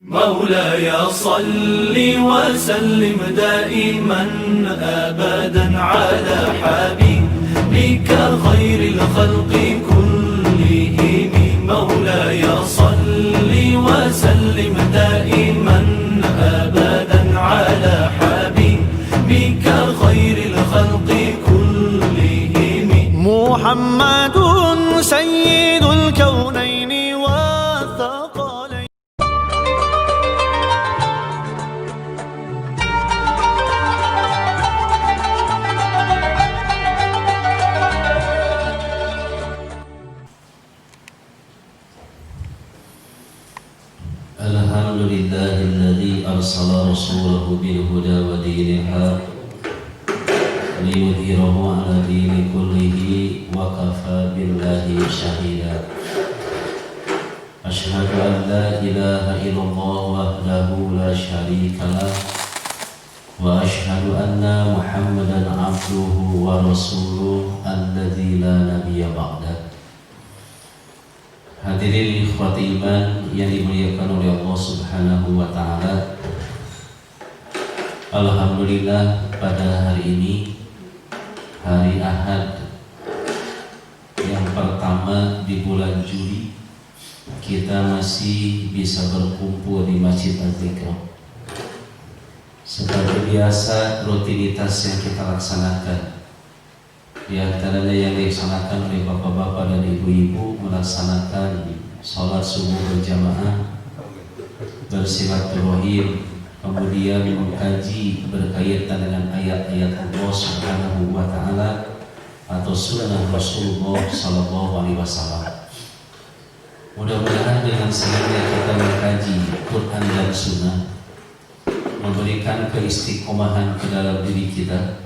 مولاي صل وسلم دائما أبدا على حبيبك خير الخلق كلهم مولاي صل وسلم دائما أبدا على حبيبك خير الخلق كلهم محمد سيد الكونين والثقلين. Alhamdulillah alladzi arsala rasulahu bil huda wa dinil haq liyudhhirahu ala dini kullihi wa kafa billahi shahida. Asyhadu an la ilaha illallah wahdahu la syarika lah wa asyhadu anna Muhammadan abduhu wa rasuluhu alladzi la nabiyya ba'dah. Hadirin ikhwati iman yang dimuliakan oleh Allah Subhanahu wa taala. Alhamdulillah pada hari ini, hari Ahad yang pertama di bulan Juli, kita masih bisa berkumpul di Masjid Al-Zikra. Seperti biasa, rutinitas yang kita laksanakan, di antaranya yang dilaksanakan oleh bapak-bapak dan ibu-ibu, melaksanakan sholat subuh berjamaah, bersilaturahim, kemudian mengkaji berkaitan dengan ayat-ayat Allah Subhanahu wa taala atau sunnah Rasulullah sallallahu alaihi wasallam. Mudah-mudahan dengan sehingga kita mengkaji Quran dan Sunnah memberikan keistiqomahan ke dalam diri kita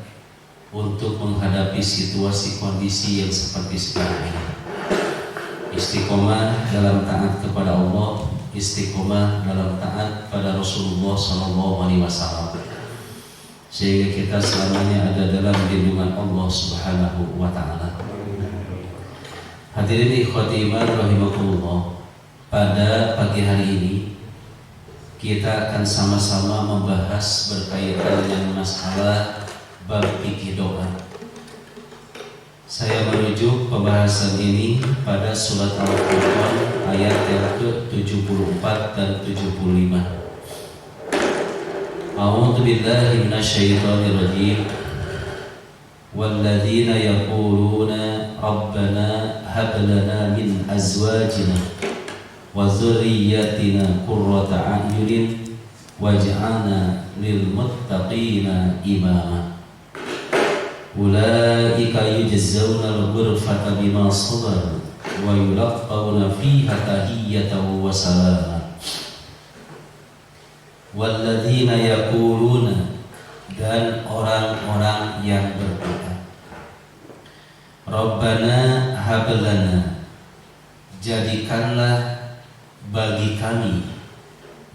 untuk menghadapi situasi kondisi yang seperti sekarang ini. Istiqomah dalam taat kepada Allah, istiqomah dalam taat pada Rasulullah SAW, sehingga kita selamanya ada dalam lindungan Allah Subhanahu wa taala. Hadirin ikhwati iman rahimakumullah, pada pagi hari ini kita akan sama-sama membahas berkaitan dengan masalah bab fikih doa. Saya merujuk pembahasan ini pada surat Al-Furqan ayat yang ke-74 dan 75. A'udzu billahi minasyaitonir rajim. Walladzina yaquluna rabbana hab lana min azwajina wa dzurriyyatina qurrata a'yunin waj'alna lil muttaqina imama. Ulaika yujzauna al-ghurfata bima sabaru wa yulaqawna fiha tahiyyatan wa salama. Walladzina yaquluna, dan orang-orang yang berdoa, Rabbana hab lana, jadikanlah bagi kami,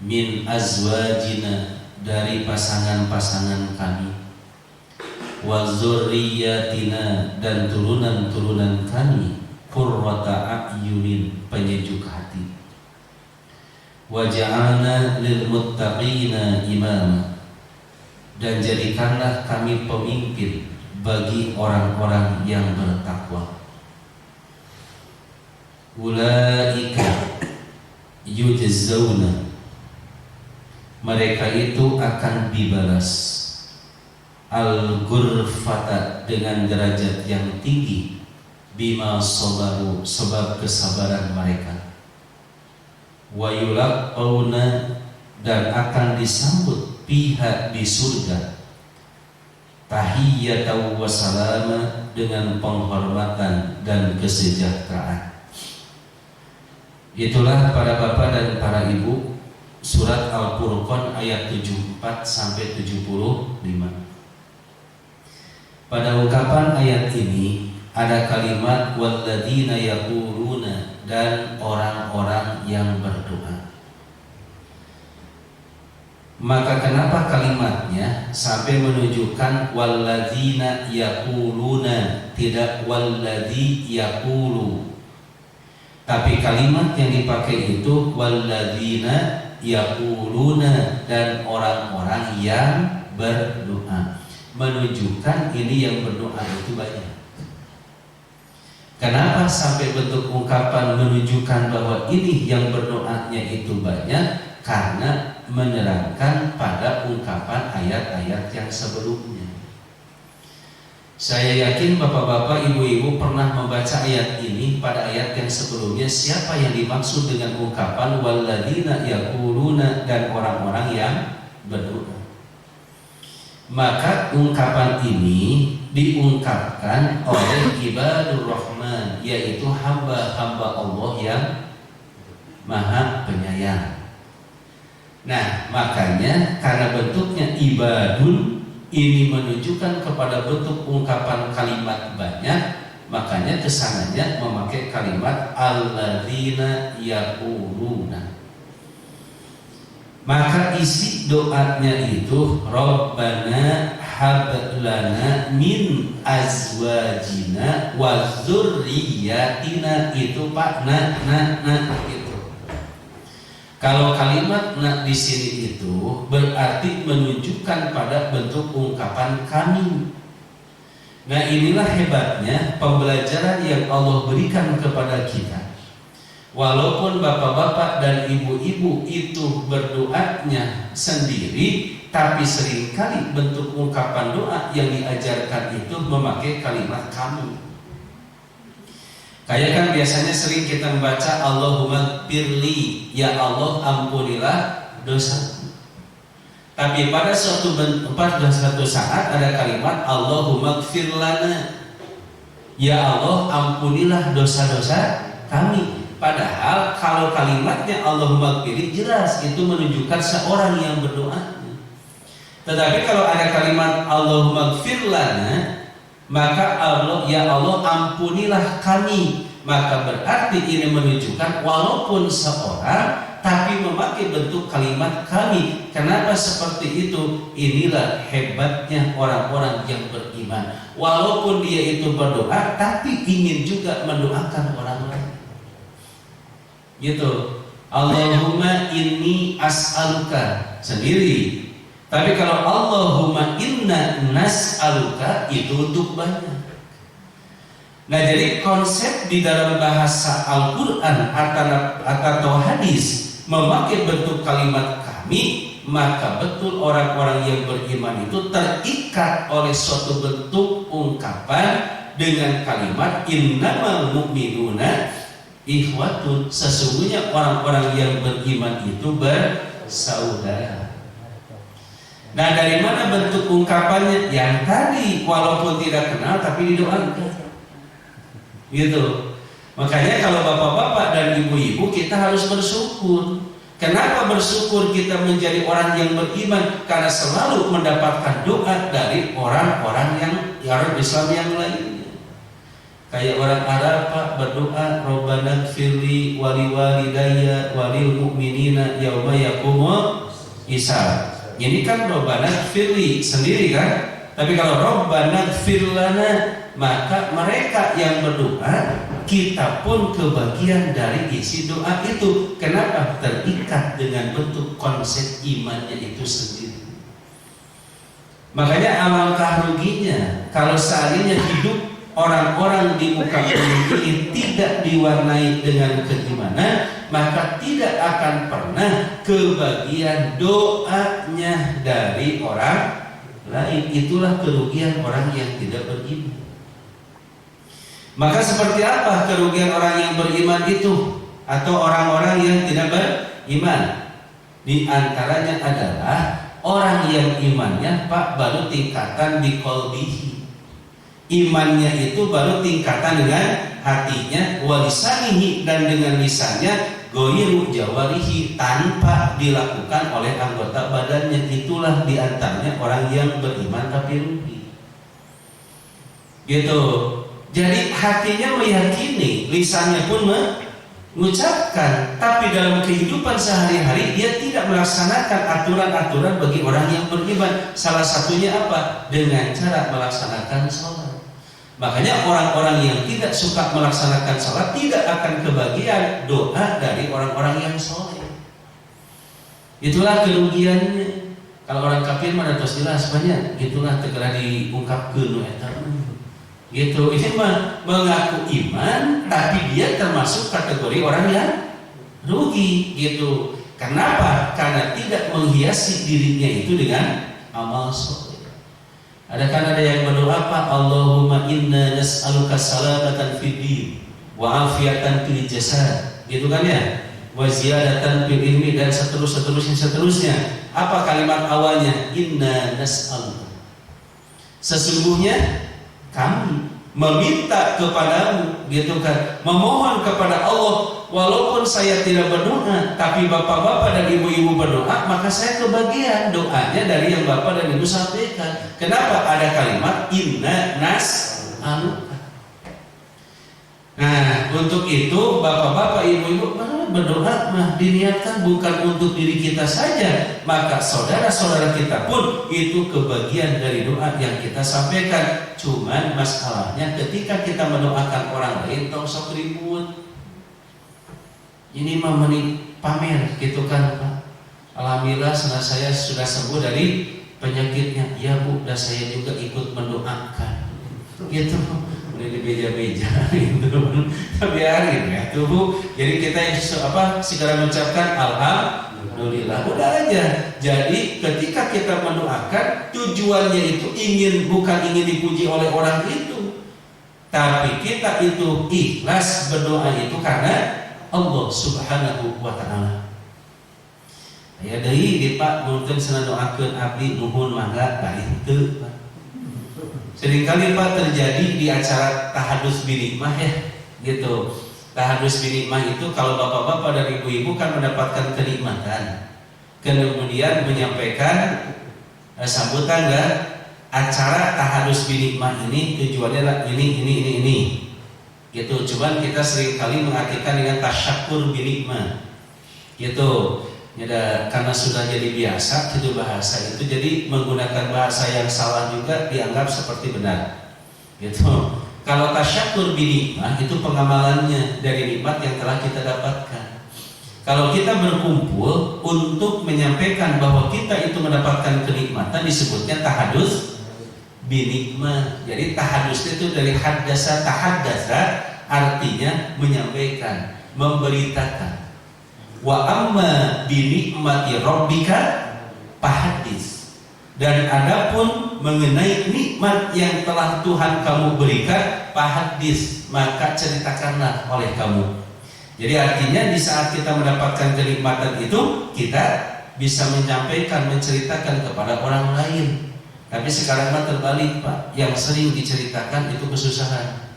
min azwajina, dari pasangan-pasangan kami, wa dzurriyyatina, dan turunan-turunan kami, qurrata a'yunin, penyejuk hati, waj'alna lil muttaqina imama, dan jadikanlah kami pemimpin bagi orang-orang yang bertakwa. Ulaika yujzauna, mereka itu akan dibalas, al-ghurfata, dengan derajat yang tinggi, bima sabaru, sebab kesabaran mereka, wa yulaqawna, dan akan disambut pihak di surga, tahiyyatan wa salama, dengan penghormatan dan kesejahteraan. Itulah para bapak dan para ibu, surat Al-Furqan ayat 74 sampai 75. Pada ungkapan ayat ini ada kalimat walladzina yaquluna, dan orang-orang yang berdoa. Maka kenapa kalimatnya sampai menunjukkan walladzina yaquluna, tidak walladzi yaqulu? Tapi kalimat yang dipakai itu walladzina yaquluna, dan orang-orang yang berdoa. Menunjukkan ini yang berdoa itu banyak. Kenapa sampai bentuk ungkapan menunjukkan bahwa ini yang berdoanya itu banyak? Karena menerangkan pada ungkapan ayat-ayat yang sebelumnya. Saya yakin bapak-bapak, ibu-ibu pernah membaca ayat ini pada ayat yang sebelumnya. Siapa yang dimaksud dengan ungkapan walladzina yaquluna, dan orang-orang yang berdoa? Maka ungkapan ini diungkapkan oleh ibadur rahman, yaitu hamba-hamba Allah yang maha penyayang. Nah, makanya karena bentuknya ibadun, ini menunjukkan kepada bentuk ungkapan kalimat banyak, makanya kesananya memakai kalimat alladzina yaquluna. Maka isi doanya itu Rabbana hab lana min azwajina wa dzurriyyatina, itu Pak, itu. Kalau kalimat na di sini itu berarti menunjukkan pada bentuk ungkapan kami. Nah, inilah hebatnya pembelajaran yang Allah berikan kepada kita. Walaupun bapak-bapak dan ibu-ibu itu berdoanya sendiri, tapi seringkali bentuk ungkapan doa yang diajarkan itu memakai kalimat kami. Kayak kan biasanya sering kita membaca Allahumma firli, ya Allah ampunilah dosa. Tapi pada suatu saat ada kalimat Allahumma firlana, ya Allah ampunilah dosa-dosa kami. Padahal kalau kalimatnya Allahumma firli jelas itu menunjukkan seorang yang berdoa. Tetapi kalau ada kalimat Allahumma firlana, maka Allah, ya Allah ampunilah kami, maka berarti ini menunjukkan walaupun seorang tapi memakai bentuk kalimat kami. Kenapa seperti itu? Inilah hebatnya orang-orang yang beriman. Walaupun dia itu berdoa, tapi ingin juga mendoakan orang lain. Gitu. Allahumma inni as'aluka sendiri. Tapi kalau Allahumma inna nas'aluka itu untuk banyak. Nah, jadi konsep di dalam bahasa Al-Quran atau hadis memakai bentuk kalimat kami, maka betul orang-orang yang beriman itu terikat oleh suatu bentuk ungkapan dengan kalimat innamal mu'minuna ikhwatun, sesungguhnya orang-orang yang beriman itu bersaudara. Nah, dari mana bentuk ungkapannya? Yang tadi, walaupun tidak kenal tapi didoakan. Gitu. Makanya kalau bapak-bapak dan ibu-ibu kita harus bersyukur. Kenapa bersyukur kita menjadi orang yang beriman? Karena selalu mendapatkan doa dari orang-orang yang orang Islam yang lainnya. Kayak orang Arab Pak berdoa Rabbana gfirli wali walidayya walil mu'minina yauma yaqumul hisab. Ini kan Rabbana gfirli sendiri kan? Tapi kalau Rabbana gfir lana, maka mereka yang berdoa, kita pun kebagian dari isi doa itu. Kenapa? Terikat dengan bentuk konsep imannya itu sendiri. Makanya alangkah ruginya kalau seandainya hidup orang-orang di muka bumi ini tidak diwarnai dengan keimanan, maka tidak akan pernah kebagian doanya dari orang lain. Itulah kerugian orang yang tidak beriman. Maka seperti apa kerugian orang yang beriman itu atau orang-orang yang tidak beriman? Di antaranya adalah orang yang imannya Pak baru tingkatan di qalbihi. Imannya itu baru tingkatan dengan hatinya, walisanihi, dan dengan lisannya, goyiru jawarihi, tanpa dilakukan oleh anggota badannya. Itulah diantaranya orang yang beriman tapi rugi. Gitu. Jadi hatinya meyakini, lisannya pun mengucapkan, tapi dalam kehidupan sehari-hari dia tidak melaksanakan aturan-aturan bagi orang yang beriman. Salah satunya apa? Dengan cara melaksanakan sholat. Makanya orang-orang yang tidak suka melaksanakan sholat tidak akan kebagian doa dari orang-orang yang soleh. Itulah kerugiannya. Kalau orang kafir mana terus jelas banyak. Itulah segera diungkapkan eta. Gitu. Ini mah mengaku iman tapi dia termasuk kategori orang yang rugi gitu. Kenapa? Karena tidak menghiasi dirinya itu dengan amal soleh. Ada yang berdoa apa? Allahumma inna nas'aluka salamatan fid din wa afiatan fil jasad. Gitu kan ya? Wa ziyadatan fil ilmi dan seterusnya. Apa kalimat awalnya? Inna nas'aluka. Sesungguhnya kami meminta kepadamu, gitu kan, memohon kepada Allah. Walaupun saya tidak berdoa, tapi bapak-bapak dan ibu-ibu berdoa, maka saya kebagian doanya dari yang bapak dan ibu sampaikan. Kenapa? Ada kalimat inna nas'aluka. Nah, untuk itu bapak-bapak, ibu-ibu berdoa mah diniatkan bukan untuk diri kita saja, maka saudara-saudara kita pun itu kebagian dari doa yang kita sampaikan. Cuman masalahnya ketika kita mendoakan orang lain tong sok ribut. Ini mah pamer gitu kan Pak. Alhamdulillah saya sudah sembuh dari penyakitnya. Ya Bu, dan saya juga ikut mendoakan. Gitu. Udah dibeja-beja gitu. Biarin ya tuh Bu. Jadi kita yang segera mengucapkan alhamdulillah. Udah aja. Jadi ketika kita mendoakan, tujuannya itu bukan ingin dipuji oleh orang itu, tapi kita itu ikhlas berdoa itu karena Allah Subhanahu wa ta'ala. Ya deui di Pak mungkin sana doakeun abdi nuhun mangga bari teu. Seringkali Pak terjadi di acara tahadus binikmah ya gitu. Tahadus binikmah itu kalau bapak-bapak dan ibu-ibu kan mendapatkan kenikmatan. Kemudian menyampaikan sambutan enggak acara tahadus binikmah ini tujuannya ini. Gitu, cuman kita seringkali mengartikan dengan tasyakur binikmah gitu ya, karena sudah jadi biasa gitu bahasa itu, jadi menggunakan bahasa yang salah juga dianggap seperti benar gitu. Kalau tasyakur binikmah itu pengamalannya dari nikmat yang telah kita dapatkan. Kalau kita berkumpul untuk menyampaikan bahwa kita itu mendapatkan kenikmatan disebutnya tahadus binikmah. Jadi tahadus itu dari haddasa, tahaddatsa artinya menyampaikan, memberitakan. Wa amma binikmati rabbika fahaddits. Dan adapun mengenai nikmat yang telah Tuhan kamu berikan, fahaddits, maka ceritakanlah oleh kamu. Jadi artinya di saat kita mendapatkan kenikmatan itu, kita bisa menyampaikan, menceritakan kepada orang lain. Tapi sekarang mah terbalik Pak, yang sering diceritakan itu kesusahan.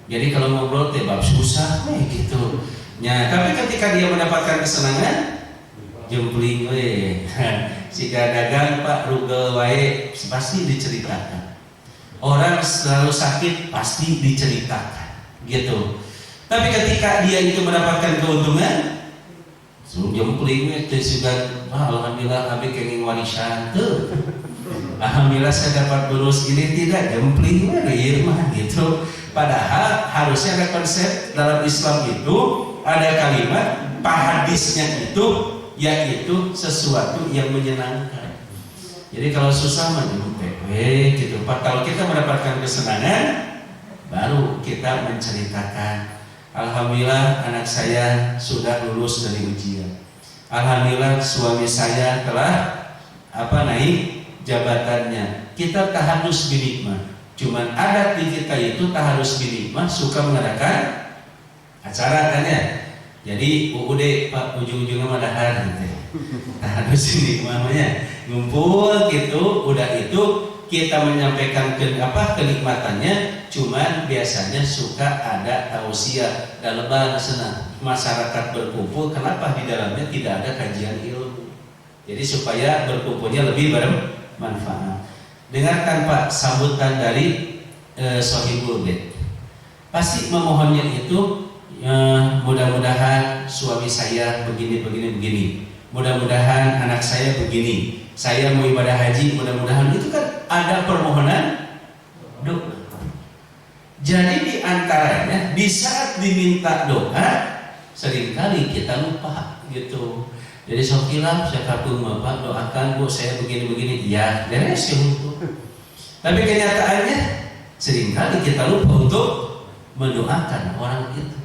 Jadi kalau ngobrol bab susah gitu. Ya, tapi ketika dia mendapatkan kesenangan, jempling we. Jika dagang Pak rugel wae pasti diceritakan. Orang selalu sakit pasti diceritakan, gitu. Tapi ketika dia itu mendapatkan keuntungan, jempling we teh juga alhamdulillah abi kenging warisan tuh. Alhamdulillah saya dapat lulus ini, tidak jempling dari mah gitu. Padahal harusnya ada konsep dalam Islam itu ada kalimat pahadisnya itu yaitu sesuatu yang menyenangkan. Jadi kalau susah mah gitu Pak. Kalau kita mendapatkan kesenangan baru kita menceritakan. Alhamdulillah anak saya sudah lulus dari ujian. Alhamdulillah suami saya telah naik jabatannya. Kita tahadus binikmah. Cuman adat di kita itu tahadus binikmah suka mengadakan acara kan ya. Jadi UUD Pak ujung-ujungnya madahar gitu. Tahadus binikmah namanya. Ngumpul gitu, udah itu kita menyampaikan kenikmatannya. Cuman biasanya suka ada tausiah dalam bahasa masyarakat berkumpul. Kenapa di dalamnya tidak ada kajian ilmu? Jadi supaya berkumpulnya lebih bermanfaat. Dengarkan Pak sambutan dari Sohibul Bait. Pasti memohonnya itu mudah-mudahan suami saya begini. Mudah-mudahan anak saya begini. Saya mau ibadah haji, mudah-mudahan itu kan ada permohonan doa. Jadi di antaranya di saat diminta doa seringkali kita lupa gitu. Jadi sok hilaf saya kapung Bapak doakan Bu saya begini-begini, ya beres ya Bu. Tapi kenyataannya seringkali kita lupa untuk mendoakan orang itu.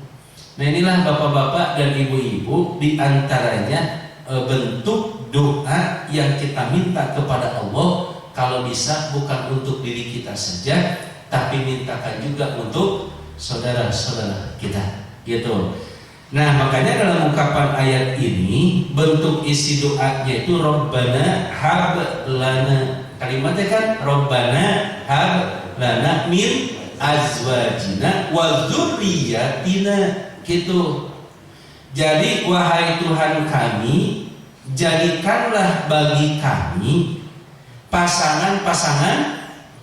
Nah inilah bapak-bapak dan ibu-ibu, di antaranya bentuk doa yang kita minta kepada Allah, kalau bisa bukan untuk diri kita saja, tapi mintakan juga untuk saudara-saudara kita, gitu. Nah makanya dalam ungkapan ayat ini bentuk isi doanya itu Rabbana hab lana, kalimatnya kan Rabbana hab lana min azwajina wa dzurriyyatina, gitu. Jadi wahai Tuhan kami, jadikanlah bagi kami pasangan-pasangan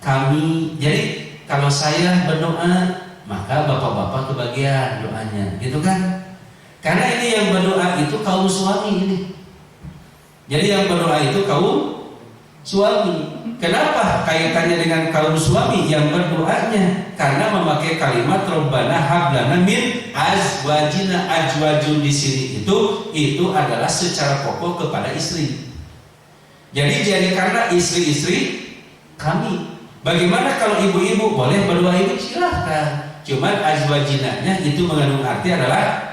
kami. Jadi kalau saya berdoa, maka bapak-bapak kebagian doanya, gitu kan? Karena ini yang berdoa itu kaum suami ini. Jadi yang berdoa itu kaum suami. Kenapa kaitannya dengan kaum suami yang berdoanya? Karena memakai kalimat Rabbana hab lana min azwajina. Azwajun di sini itu adalah secara pokok kepada istri. Jadi jadikanlah istri-istri kami. Bagaimana kalau ibu-ibu boleh berdoa ini? Silahkan. Cuman azwajinanya itu mengandung arti adalah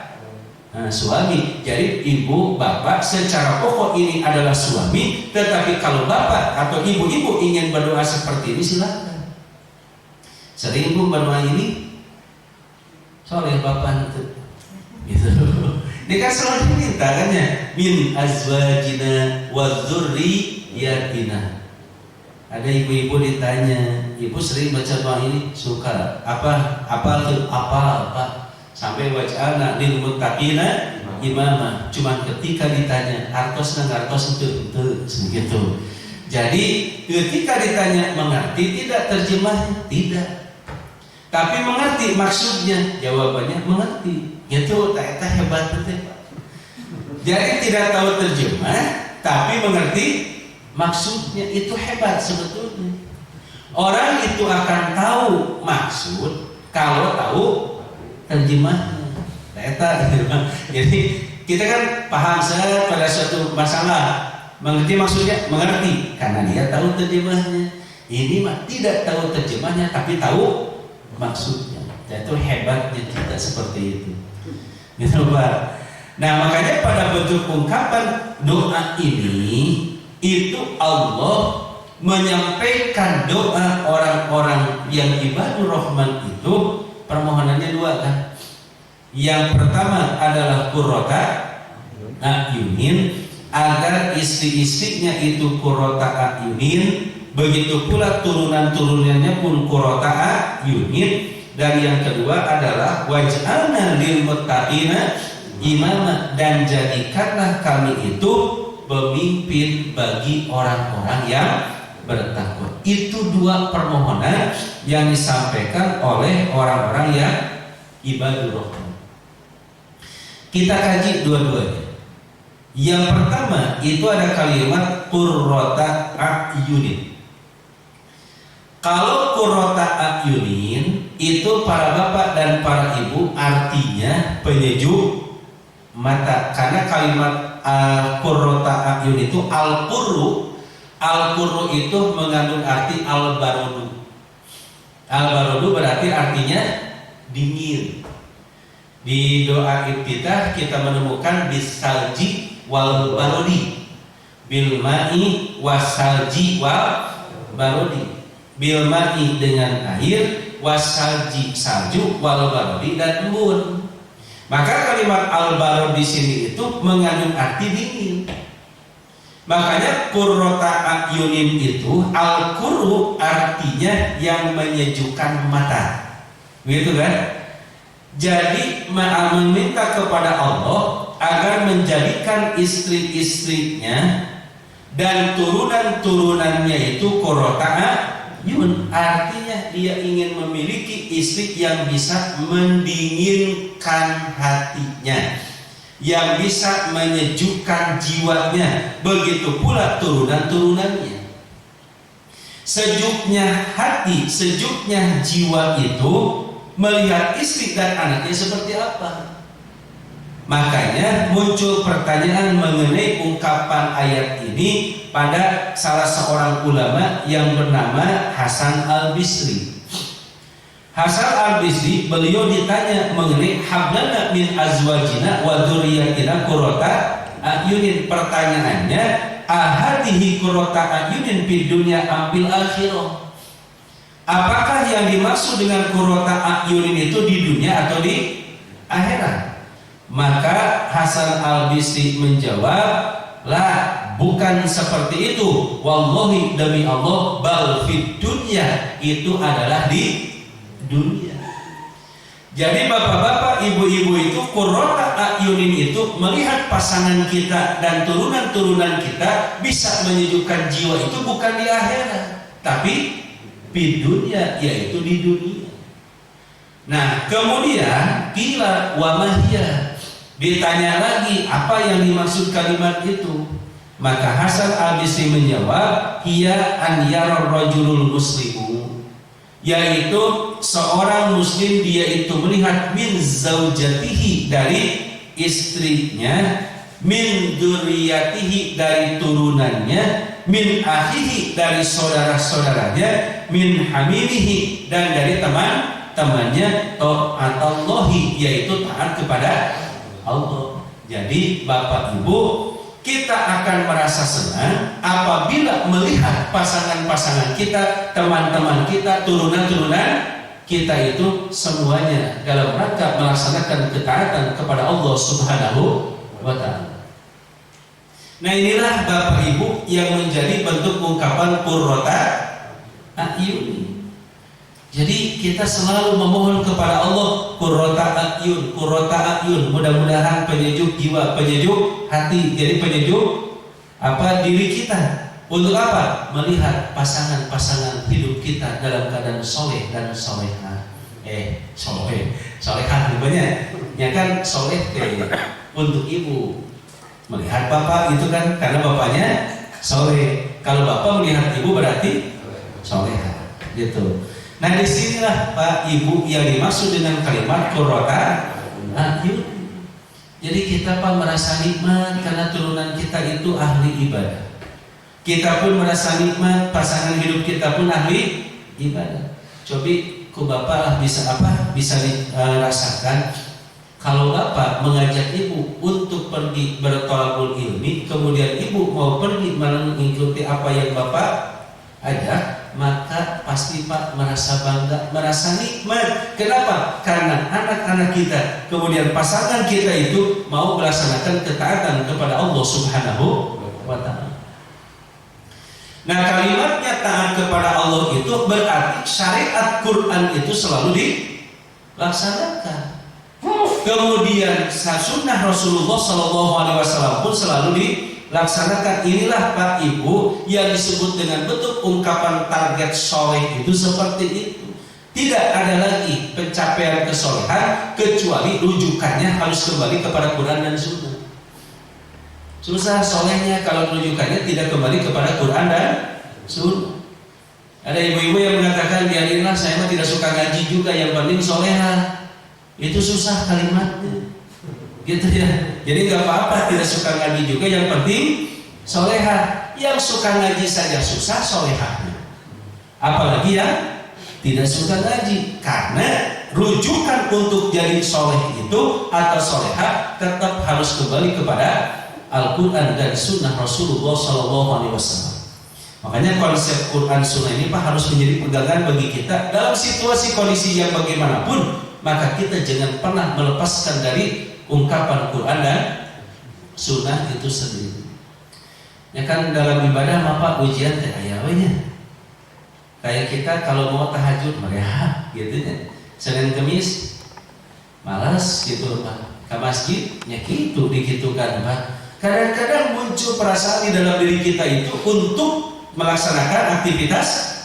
suami. Jadi ibu bapak secara pokok ini adalah suami, tetapi kalau bapak atau ibu-ibu ingin berdoa seperti ini silahkan. Sering ibu berdoa ini, soleh bapak itu, gitu. Ini kan selalu diminta kan ya, min azwajina wa dzurriyyatina. Ada ibu-ibu ditanya, ibu sering baca doa ini, suka apa sampai waj'alna lil muttaqina imama. Cuman ketika ditanya artos itu begitu. Jadi ketika ditanya mengerti tidak terjemahnya? Tidak. Tapi mengerti maksudnya? Jawabannya mengerti. Itu tak hebat betul. Jadi tidak tahu terjemah tapi mengerti maksudnya, itu hebat sebetulnya. Orang itu akan tahu maksud kalau tahu terjemahnya. Jadi kita kan paham saya pada suatu masalah, mengerti maksudnya, mengerti karena dia tahu terjemahnya. Ini mah tidak tahu terjemahnya tapi tahu maksudnya. Itu hebatnya kita seperti itu. Gitu Pak. Nah makanya pada bentuk ungkapan doa ini itu Allah menyampaikan doa orang-orang yang ibadur rahman itu permohonannya dua kan. Yang pertama adalah qurrata a'yunin, agar istri-istrinya itu qurrata a'yunin, begitu pula turunan-turunannya pun qurrata a'yunin. Dan yang kedua adalah waj'alna lil muttaqina imama, dan jadikanlah kami itu pemimpin bagi orang-orang yang bertakwa. Itu dua permohonan yang disampaikan oleh orang-orang yang ibadur rahman. Kita kaji dua-duanya. Yang pertama itu ada kalimat qurrata a'yunin. Kalau qurrata a'yunin itu para bapak dan para ibu artinya penyejuk mata, karena kalimat qurrata a'yun itu al-qurru itu mengandung arti al-barudu. Al-barudu berarti artinya dingin. Di doa iftitah kita menemukan bisalji wal barudi, bil ma'i wasalji wal barudi. Bil ma'i dengan air, wasalji salju, wal barudi dan embun. Maka kalimat al-barud di sini itu mengandung arti dingin. Makanya qurrata a'yunin itu al-qurru artinya yang menyejukkan mata. Begitu kan? Jadi meminta kepada Allah agar menjadikan istri-istrinya dan turunan-turunannya itu qurrata a'yun, artinya dia ingin memiliki istri yang bisa mendinginkan hatinya, yang bisa menyejukkan jiwanya, begitu pula turunan-turunannya. Sejuknya hati, sejuknya jiwa itu melihat istri dan anaknya seperti apa. Makanya muncul pertanyaan mengenai ungkapan ayat ini pada salah seorang ulama yang bernama Hasan Al-Bisri. Hasan Al-Bisri, beliau ditanya mengenai hablana min azwajina wa dzurriyyatina qurrata ayunin. Pertanyaannya, ahadihi qurrata ayunin fid dunya ambil akhirah? Apakah yang dimaksud dengan qurrata ayunin itu di dunia atau di akhirat? Maka Hasan Al-Bisri menjawab, lah, bukan seperti itu. Wallahi, demi Allah, bal fid dunya, itu adalah di dunia. Jadi bapak-bapak, ibu-ibu itu qurrata ayunin itu melihat pasangan kita dan turunan-turunan kita bisa menyejukkan jiwa itu bukan di akhirat, tapi di dunia, yaitu di dunia. Nah, kemudian qila wa mahiyah, ditanya lagi apa yang dimaksud kalimat itu. Maka Hasan Al-Bisri menjawab, hiya an yara rajulul muslimu, yaitu seorang muslim dia itu melihat min zaujatihi, dari istrinya, min dzurriyyatihi, dari turunannya, min akhihi, dari saudara-saudaranya, min hamimihi, dan dari teman-temannya, ta'atallahi, yaitu taat kepada Allah. Jadi Bapak Ibu, kita akan merasa senang apabila melihat pasangan-pasangan kita, teman-teman kita, turunan-turunan kita itu semuanya dalam rangka melaksanakan ketaatan kepada Allah Subhanahu wa Ta'ala. Nah, inilah Bapak Ibu yang menjadi bentuk ungkapan qurrata ayun. Jadi kita selalu memohon kepada Allah qurrata ayun, mudah-mudahan penyejuk jiwa, penyejuk hati, jadi penyejuk diri kita. Untuk apa? Melihat pasangan-pasangan hidup kita dalam keadaan soleh dan solehah. Solehah rupanya. Ya kan, soleh untuk ibu melihat bapak itu kan karena bapaknya soleh. Kalau bapak melihat ibu berarti solehah, gitu. Nah, disinilah Pak Ibu yang dimaksud dengan kalimat qurrata ayun. Jadi kita Pak merasa nikmat karena turunan kita itu ahli ibadah. Kita pun merasa nikmat, pasangan hidup kita pun ahli ibadah. Coba ku Bapak lah bisa rasakan kalau Bapak mengajak Ibu untuk pergi bertolakul ilmi, kemudian Ibu mau pergi mengikuti apa yang Bapak ajak, maka pasti Pak merasa bangga, merasa nikmat. Kenapa? Karena anak-anak kita, kemudian pasangan kita itu mau melaksanakan ketaatan kepada Allah Subhanahu wa Ta'ala. Nah, kalimatnya taat kepada Allah itu berarti syariat Quran itu selalu dilaksanakan. Kemudian sunnah Rasulullah SAW pun selalu dilaksanakan. Inilah Pak Ibu yang disebut dengan bentuk ungkapan target soleh itu seperti itu. Tidak ada lagi pencapaian kesolehan kecuali rujukannya harus kembali kepada Quran dan Sunnah. Susah solehnya kalau rujukannya tidak kembali kepada Quran dan Sunnah. Ada ibu-ibu yang mengatakan, biarinlah saya mah tidak suka ngaji juga, yang penting soleha. Itu susah kalimatnya, gitu ya. Jadi nggak apa-apa tidak suka ngaji juga, yang penting soleha. Yang suka ngaji saja susah solehahnya, apalagi yang tidak suka ngaji. Karena rujukan untuk jadi soleh itu atau soleha tetap harus kembali kepada Al-Quran dan Sunnah Rasulullah SAW. Makanya konsep Quran Sunnah ini Pak harus menjadi pegangan bagi kita dalam situasi kondisi yang bagaimanapun. Maka kita jangan pernah melepaskan dari ungkapan Quran dan Sunnah itu sendiri. Ya kan, dalam ibadah Bapak ujian teh ayawanya. Kayak kita kalau mau tahajud mereka gitu ya. Senin Kemis malas gitu Pak. Ke masjid ya gitu dikitukan Pak. Kadang-kadang muncul perasaan di dalam diri kita itu untuk melaksanakan aktivitas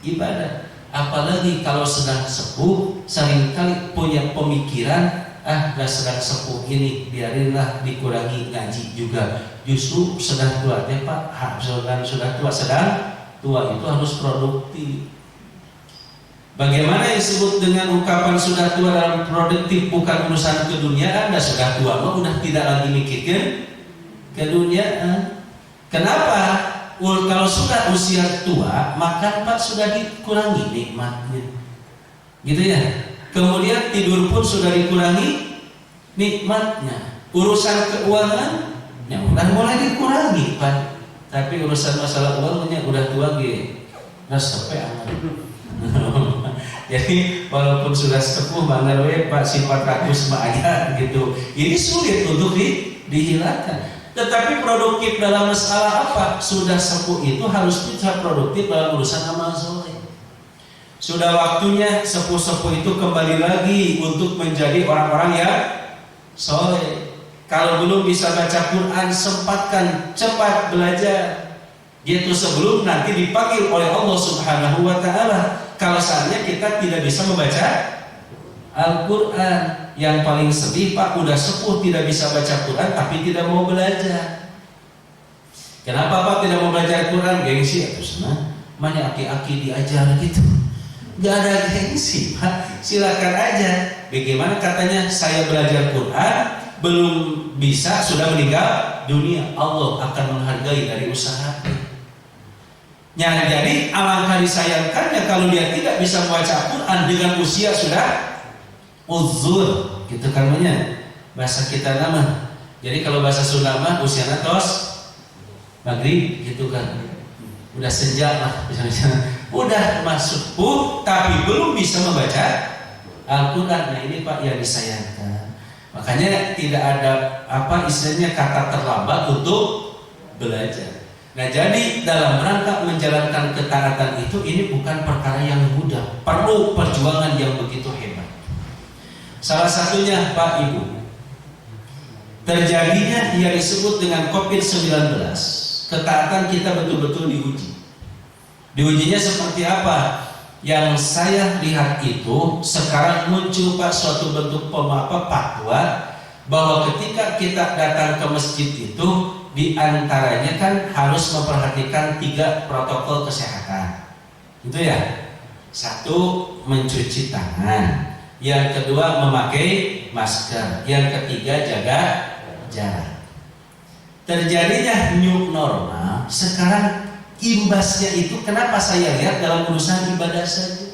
ibadah. Apalagi kalau sedang sepuh, seringkali punya pemikiran, dah sedang sepuh ini biarinlah dikurangi ngaji juga. Justru sedang tua, ya Pak, sudah tua, sedang tua itu harus produktif. Bagaimana yang disebut dengan ungkapan sudah tua dalam produktif bukan urusan keduniaan, dan sudah tua mah udah tidak lagi mikirkan keduniaan. Kenapa? Kalau sudah usia tua, maka Pak sudah dikurangi nikmatnya, gitu ya. Kemudian tidur pun sudah dikurangi nikmatnya. Urusan keuangan yang udah mulai dikurangi Pak. Tapi urusan masalah uangnya udah tua ge, rasa aman. Jadi walaupun sudah sepuh Bang Darwe Pak sifat rakus mah aja gitu. Ini sulit untuk dihilangkan. Tetapi produktif dalam masalah apa? Sudah sepuh itu harus bisa produktif dalam urusan amal soleh. Sudah waktunya sepuh-sepuh itu kembali lagi untuk menjadi orang-orang yang soleh. Kalau belum bisa baca Quran, sempatkan cepat belajar. Gitu sebelum nanti dipanggil oleh Allah Subhanahu wa Ta'ala. Kalau saatnya kita tidak bisa membaca Al-Quran. Yang paling sedih Pak, udah sepuh tidak bisa baca Quran tapi tidak mau belajar. Kenapa Pak tidak mau belajar Quran? Gengsi atau sana? Mana aki-aki diajar gitu? Gak ada gengsi Pak, silakan aja. Bagaimana katanya saya belajar Quran belum bisa sudah meninggal dunia, Allah akan menghargai dari usaha. Ya, jadi alangkah disayangkannya kalau dia tidak bisa membaca Quran dengan usia sudah uzur, gitu kan namanya bahasa kita nama. Jadi kalau bahasa Sunda mah usiana tos maghrib gitu kan, udah senja lah misalnya, udah masuk tapi belum bisa membaca Al-Quran. Nah ini Pak yang disayangkan. Makanya tidak ada apa istilahnya kata terlambat untuk belajar. Nah jadi dalam rangka menjalankan ketaatan itu, ini bukan perkara yang mudah, perlu perjuangan yang begitu hebat. Salah satunya Pak Ibu, terjadinya yang disebut dengan COVID-19, ketaatan kita betul-betul diuji. Diujinya seperti apa? Yang saya lihat itu sekarang muncul Pak suatu bentuk fatwa bahwa ketika kita datang ke masjid itu diantaranya kan harus memperhatikan 3 protokol kesehatan. Itu ya. 1, mencuci tangan. Yang kedua memakai masker. Yang ketiga jaga jarak. Terjadinya new normal sekarang, imbasnya itu kenapa saya lihat dalam urusan ibadah saja.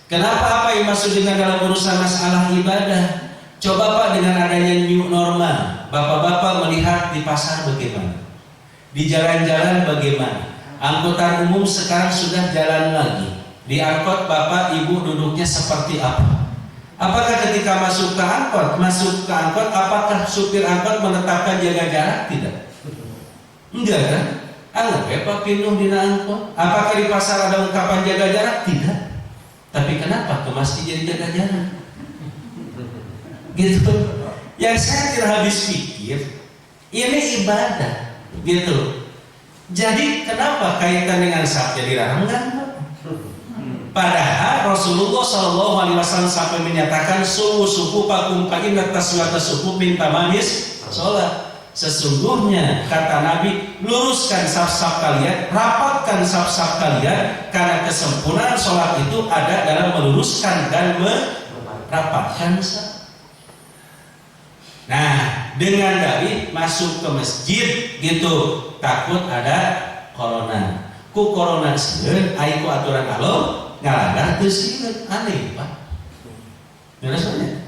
Kenapa? Apa yang masuk dengan dalam urusan masalah ibadah? Coba Pak, dengan adanya new normal, Bapak-bapak melihat di pasar bagaimana, di jalan-jalan bagaimana. Angkutan umum sekarang sudah jalan lagi. Di angkot Bapak Ibu duduknya seperti apa? Apakah ketika masuk ke angkot, apakah supir angkot menetapkan jaga jarak? Tidak. Enggak kan? Anggap ya Pak pinuh di angkot. Apakah di pasar ada ungkapan jaga jarak? Tidak. Tapi kenapa ke masjid jadi jaga jarak? Gitu. Yang saya tidak habis pikir, ini ibadah, gitu. Jadi kenapa kaitan dengan saat jadi larang? Padahal Rasulullah SAW sampai menyatakan suhu pakum fa'inna taswata suhu min tamamis sholat. Sesungguhnya kata Nabi, luruskan saf-saf kalian, rapatkan saf-saf kalian, karena kesempurnaan sholat itu ada dalam meluruskan dan merapatkan saf. Nah, dengan dari masuk ke masjid gitu, takut ada corona. Ku corona sieun, ai ku aturan Allah ngalanggar teu sieun, aneh Pak. Rasanya.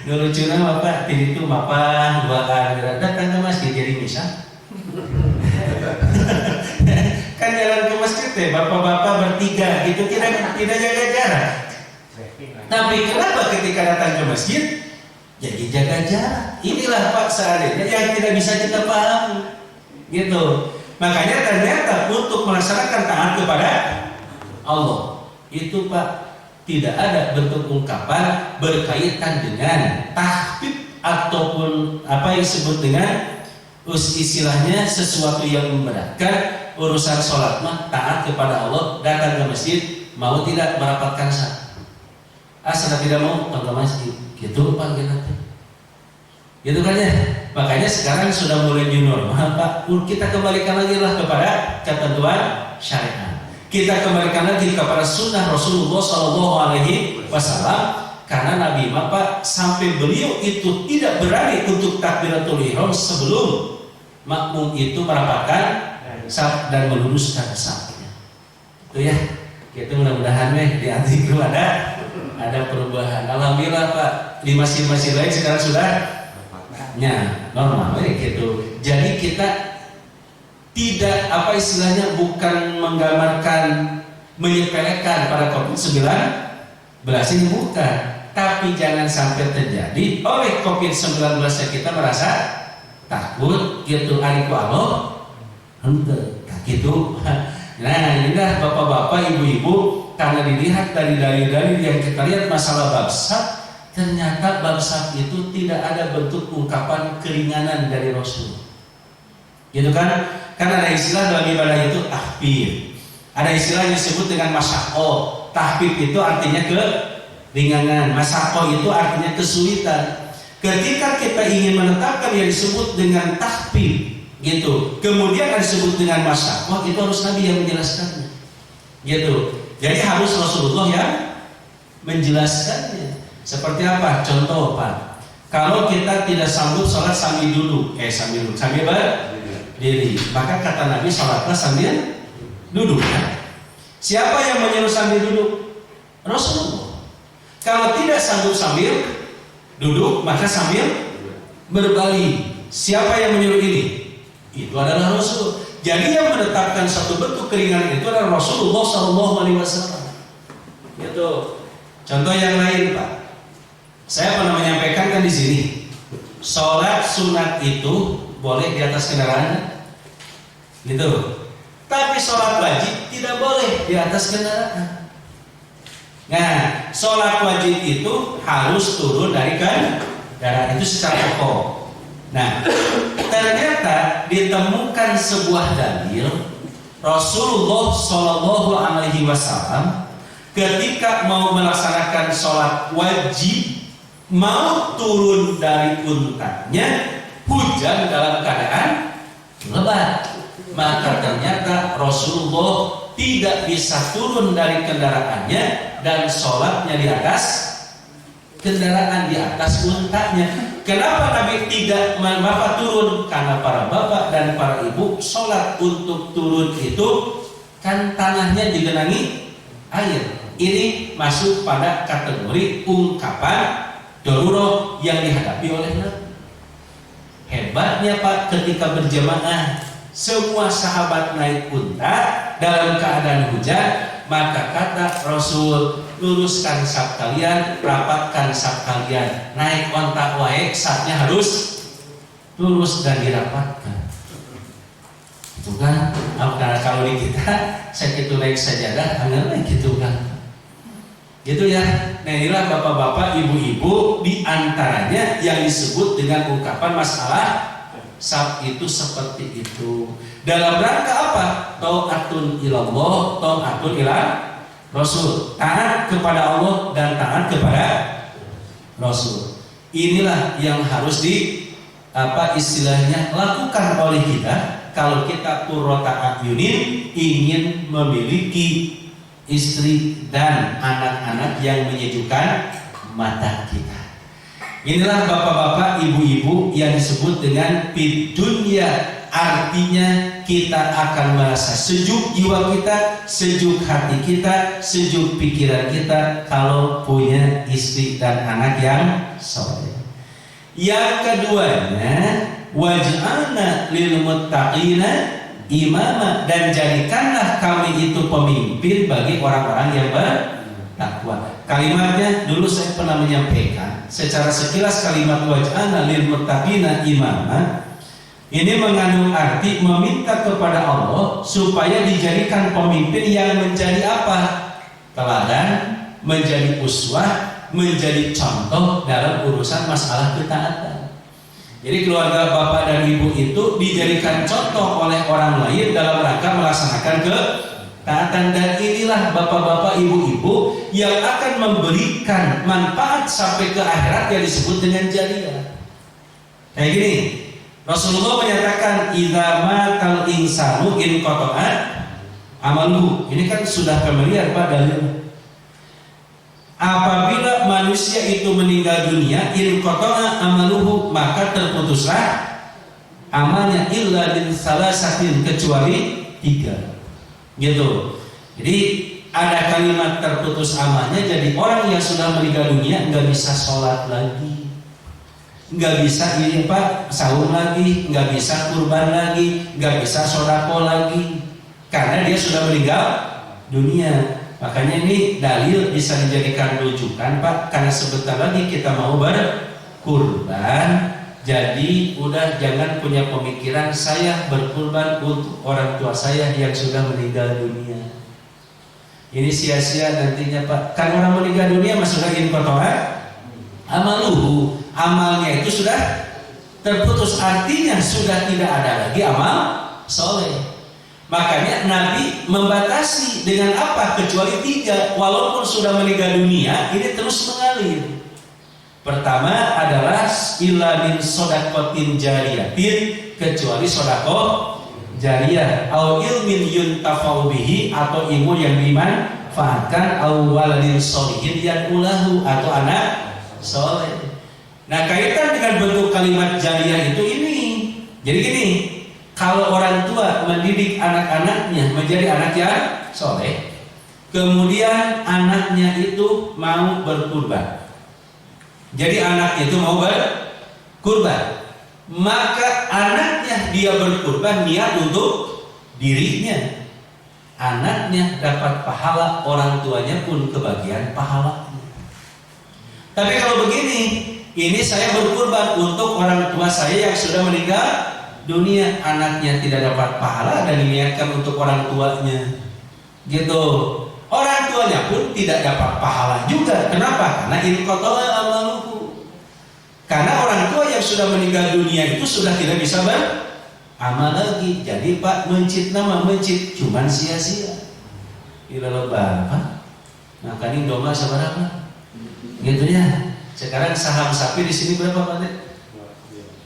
Nu lucuna Bapak di itu Bapak 2 kali datang ke masjid jadi misah. Kan jalan ke masjid teh bapak-bapak bertiga gitu, tidak jaga jarak. Tapi kenapa ketika datang ke masjid jadi jaga jarak? Inilah Pak seandainya yang tidak bisa kita pahami, gitu. Makanya ternyata untuk melaksanakan taat kepada Allah itu Pak tidak ada bentuk ungkapan berkaitan dengan tahbib ataupun apa yang disebut dengan istilahnya sesuatu yang memberatkan. Urusan sholat mah taat kepada Allah, datang ke masjid mau tidak merapatkan saf. Asal tidak mau ke masjid, gitu Pak gitu kan ya. Makanya sekarang sudah mulai new normal Pak, kita kembalikan lagi lah kepada ketentuan syariat. Kita kembalikan lagi kepada sunnah Rasulullah SAW, karena Nabi Bapak sampai beliau itu tidak berani untuk takbiratul ihram sebelum makmum itu merapatkan saf dan meluruskan safnya. Itu ya. Itu mudah-mudahan di anti guru ada perubahan. Alhamdulillah Pak, di masjid-masjid lain sekarang sudah normal gitu. Jadi kita tidak istilahnya bukan menggambarkan menyepelekan pada COVID-19 ini bukan, tapi jangan sampai terjadi oleh COVID-19 kita merasa takut gitu ariku Allah gitu. Nah inilah bapak-bapak, ibu-ibu, karena dilihat dari dalil-dalil yang kita lihat masalah bab saf, ternyata bab saf itu tidak ada bentuk ungkapan keringanan dari Rasul, gitu kan? Karena ada istilah dalam ibadah itu tahbib, ada istilah yang disebut dengan masyaqqah. Tahbib itu artinya keringanan, masyaqqah itu artinya kesulitan. Ketika kita ingin menetapkan yang disebut dengan tahbib gitu, kemudian disebut dengan masyaqqah, itu harus Nabi yang menjelaskannya gitu. Jadi harus Rasulullah yang menjelaskannya. Seperti apa? Contoh Pak, kalau kita tidak sanggup sholat sambil duduk, sambil berdiri, maka kata Nabi sholatlah sambil duduk ya? Siapa yang menyuruh sambil duduk? Rasulullah. Kalau tidak sanggup sambil duduk, maka sambil berbaring. Siapa yang menyuruh ini? Itu adalah Rasul. Jadi yang menetapkan satu bentuk keringanan itu adalah Rasulullah SAW. Gitu. Contoh yang lain Pak, saya pernah menyampaikan kan di sini, sholat sunat itu boleh di atas kendaraan, gitu. Tapi sholat wajib tidak boleh di atas kendaraan. Nah, sholat wajib itu harus turun dari kendaraan, itu secara pokok. Nah, ternyata ditemukan sebuah dalil Rasulullah SAW ketika mau melaksanakan sholat wajib, mau turun dari untanya, hujan dalam keadaan lebat, maka ternyata Rasulullah tidak bisa turun dari kendaraannya dan sholatnya di atas kendaraan, di atas untanya. Kenapa Nabi tidak turun? Karena para bapak dan para ibu, sholat untuk turun itu kan tanahnya digenangi air. Ini masuk pada kategori ungkapan darurat yang dihadapi oleh Nabi. Hebatnya Pak, ketika berjamaah semua sahabat naik unta dalam keadaan hujan, maka kata Rasul, luruskan saf kalian, rapatkan saf kalian, naik onta wae, safnya harus lurus dan dirapatkan. Itu kan, karena kalau di kita segitu naik sajadah, angel gitu kan. Gitu ya. Nah inilah bapak-bapak, ibu-ibu, diantaranya yang disebut dengan ungkapan masalah saf itu seperti itu. Dalam rangka apa? Ta'atun ilallah, ta'atun ila Rasul. Taat kepada Allah dan taat kepada Rasul. Inilah yang harus istilahnya lakukan oleh kita kalau kita qurrata a'yunin, ingin memiliki istri dan anak-anak yang menyejukkan mata kita. Inilah bapak-bapak, ibu-ibu yang disebut dengan fid dunya. Artinya kita akan merasa sejuk jiwa kita, sejuk hati kita, sejuk pikiran kita kalau punya istri dan anak yang soleh. Yang keduanya, waj'alna lil muttaqina imama, dan jadikanlah kami itu pemimpin bagi orang-orang yang bertakwa. Kalimatnya dulu saya pernah menyampaikan secara sekilas, kalimat waj'alna lil muttaqina imama ini mengandung arti meminta kepada Allah supaya dijadikan pemimpin yang menjadi apa? Teladan, menjadi uswah, menjadi contoh dalam urusan masalah ketaatan. Jadi keluarga bapak dan ibu itu dijadikan contoh oleh orang lain dalam rangka melaksanakan ketaatan. Dan inilah bapak-bapak, ibu-ibu yang akan memberikan manfaat sampai ke akhirat yang disebut dengan jariah. Kayak gini, Rasulullah menyatakan idza matal insanu in qata'a amaluhu. Ini kan sudah familiar Pak dalilnya. Apabila manusia itu meninggal dunia, in qata'a amaluhu, maka terputuslah amalnya illa min salasatin, kecuali 3. Gitu. Jadi ada kalimat terputus amalnya. Jadi orang yang sudah meninggal dunia nggak bisa sholat lagi, nggak bisa ini Pak sahur lagi, nggak bisa kurban lagi, nggak bisa sodako lagi, karena dia sudah meninggal dunia. Makanya ini dalil bisa dijadikan rujukan Pak, karena sebentar lagi kita mau berkurban. Jadi udah jangan punya pemikiran saya berkurban untuk orang tua saya yang sudah meninggal dunia. Ini sia-sia nantinya Pak. Kan orang meninggal dunia masuklah in qata'a amaluhu, amalnya itu sudah terputus, artinya sudah tidak ada lagi amal soleh. Makanya Nabi membatasi dengan apa? Kecuali 3. Walaupun sudah meninggal dunia, ini terus mengalir. Pertama adalah illa min shadaqatin jariyatin, kecuali sedekah jariyah, au ilmin yuntafa'u bihi, atau ilmu yang dimanfaatkan, au waladin sholihin yadulahu, atau anak soleh. Nah, kaitan dengan bentuk kalimat jariyah itu ini. Jadi gini, kalau orang tua mendidik anak-anaknya menjadi anak yang soleh, kemudian anaknya itu mau berkurban, jadi anaknya itu mau berkurban, maka anaknya dia berkurban niat untuk dirinya, anaknya dapat pahala, orang tuanya pun kebagian pahalanya. Tapi kalau begini, ini saya berkurban untuk orang tua saya yang sudah meninggal dunia, anaknya tidak dapat pahala dan diniatkan untuk orang tuanya, gitu. Orang tuanya pun tidak dapat pahala juga. Kenapa? Karena in qata'a amaluhu. Karena orang tua yang sudah meninggal dunia itu sudah tidak bisa beramal lagi. Jadi Pak, mencit nama mencit cuman sia-sia. Ila loba apa? Nah, kani domba sabarapa? Gitu ya. Sekarang saham sapi di sini berapa Pak?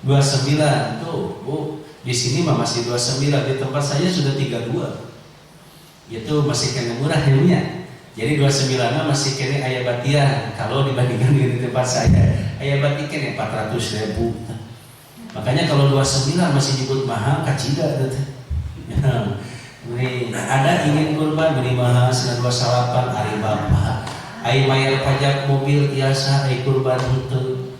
29 tuh Bu, di sini mah masih 29, di tempat saya sudah 32. Itu masih kena murah ilmunya. Jadi 29 mah masih kena aya batian. Kalau dibandingkan dengan tempat saya, aya bati kena 400.000. Makanya kalau 29 masih nyebut mahal kacida gitu. Ini ada ingin kurban beri mahal 28 hari bapak. Ai bayar pajak mobil biasa, ai kurban itu.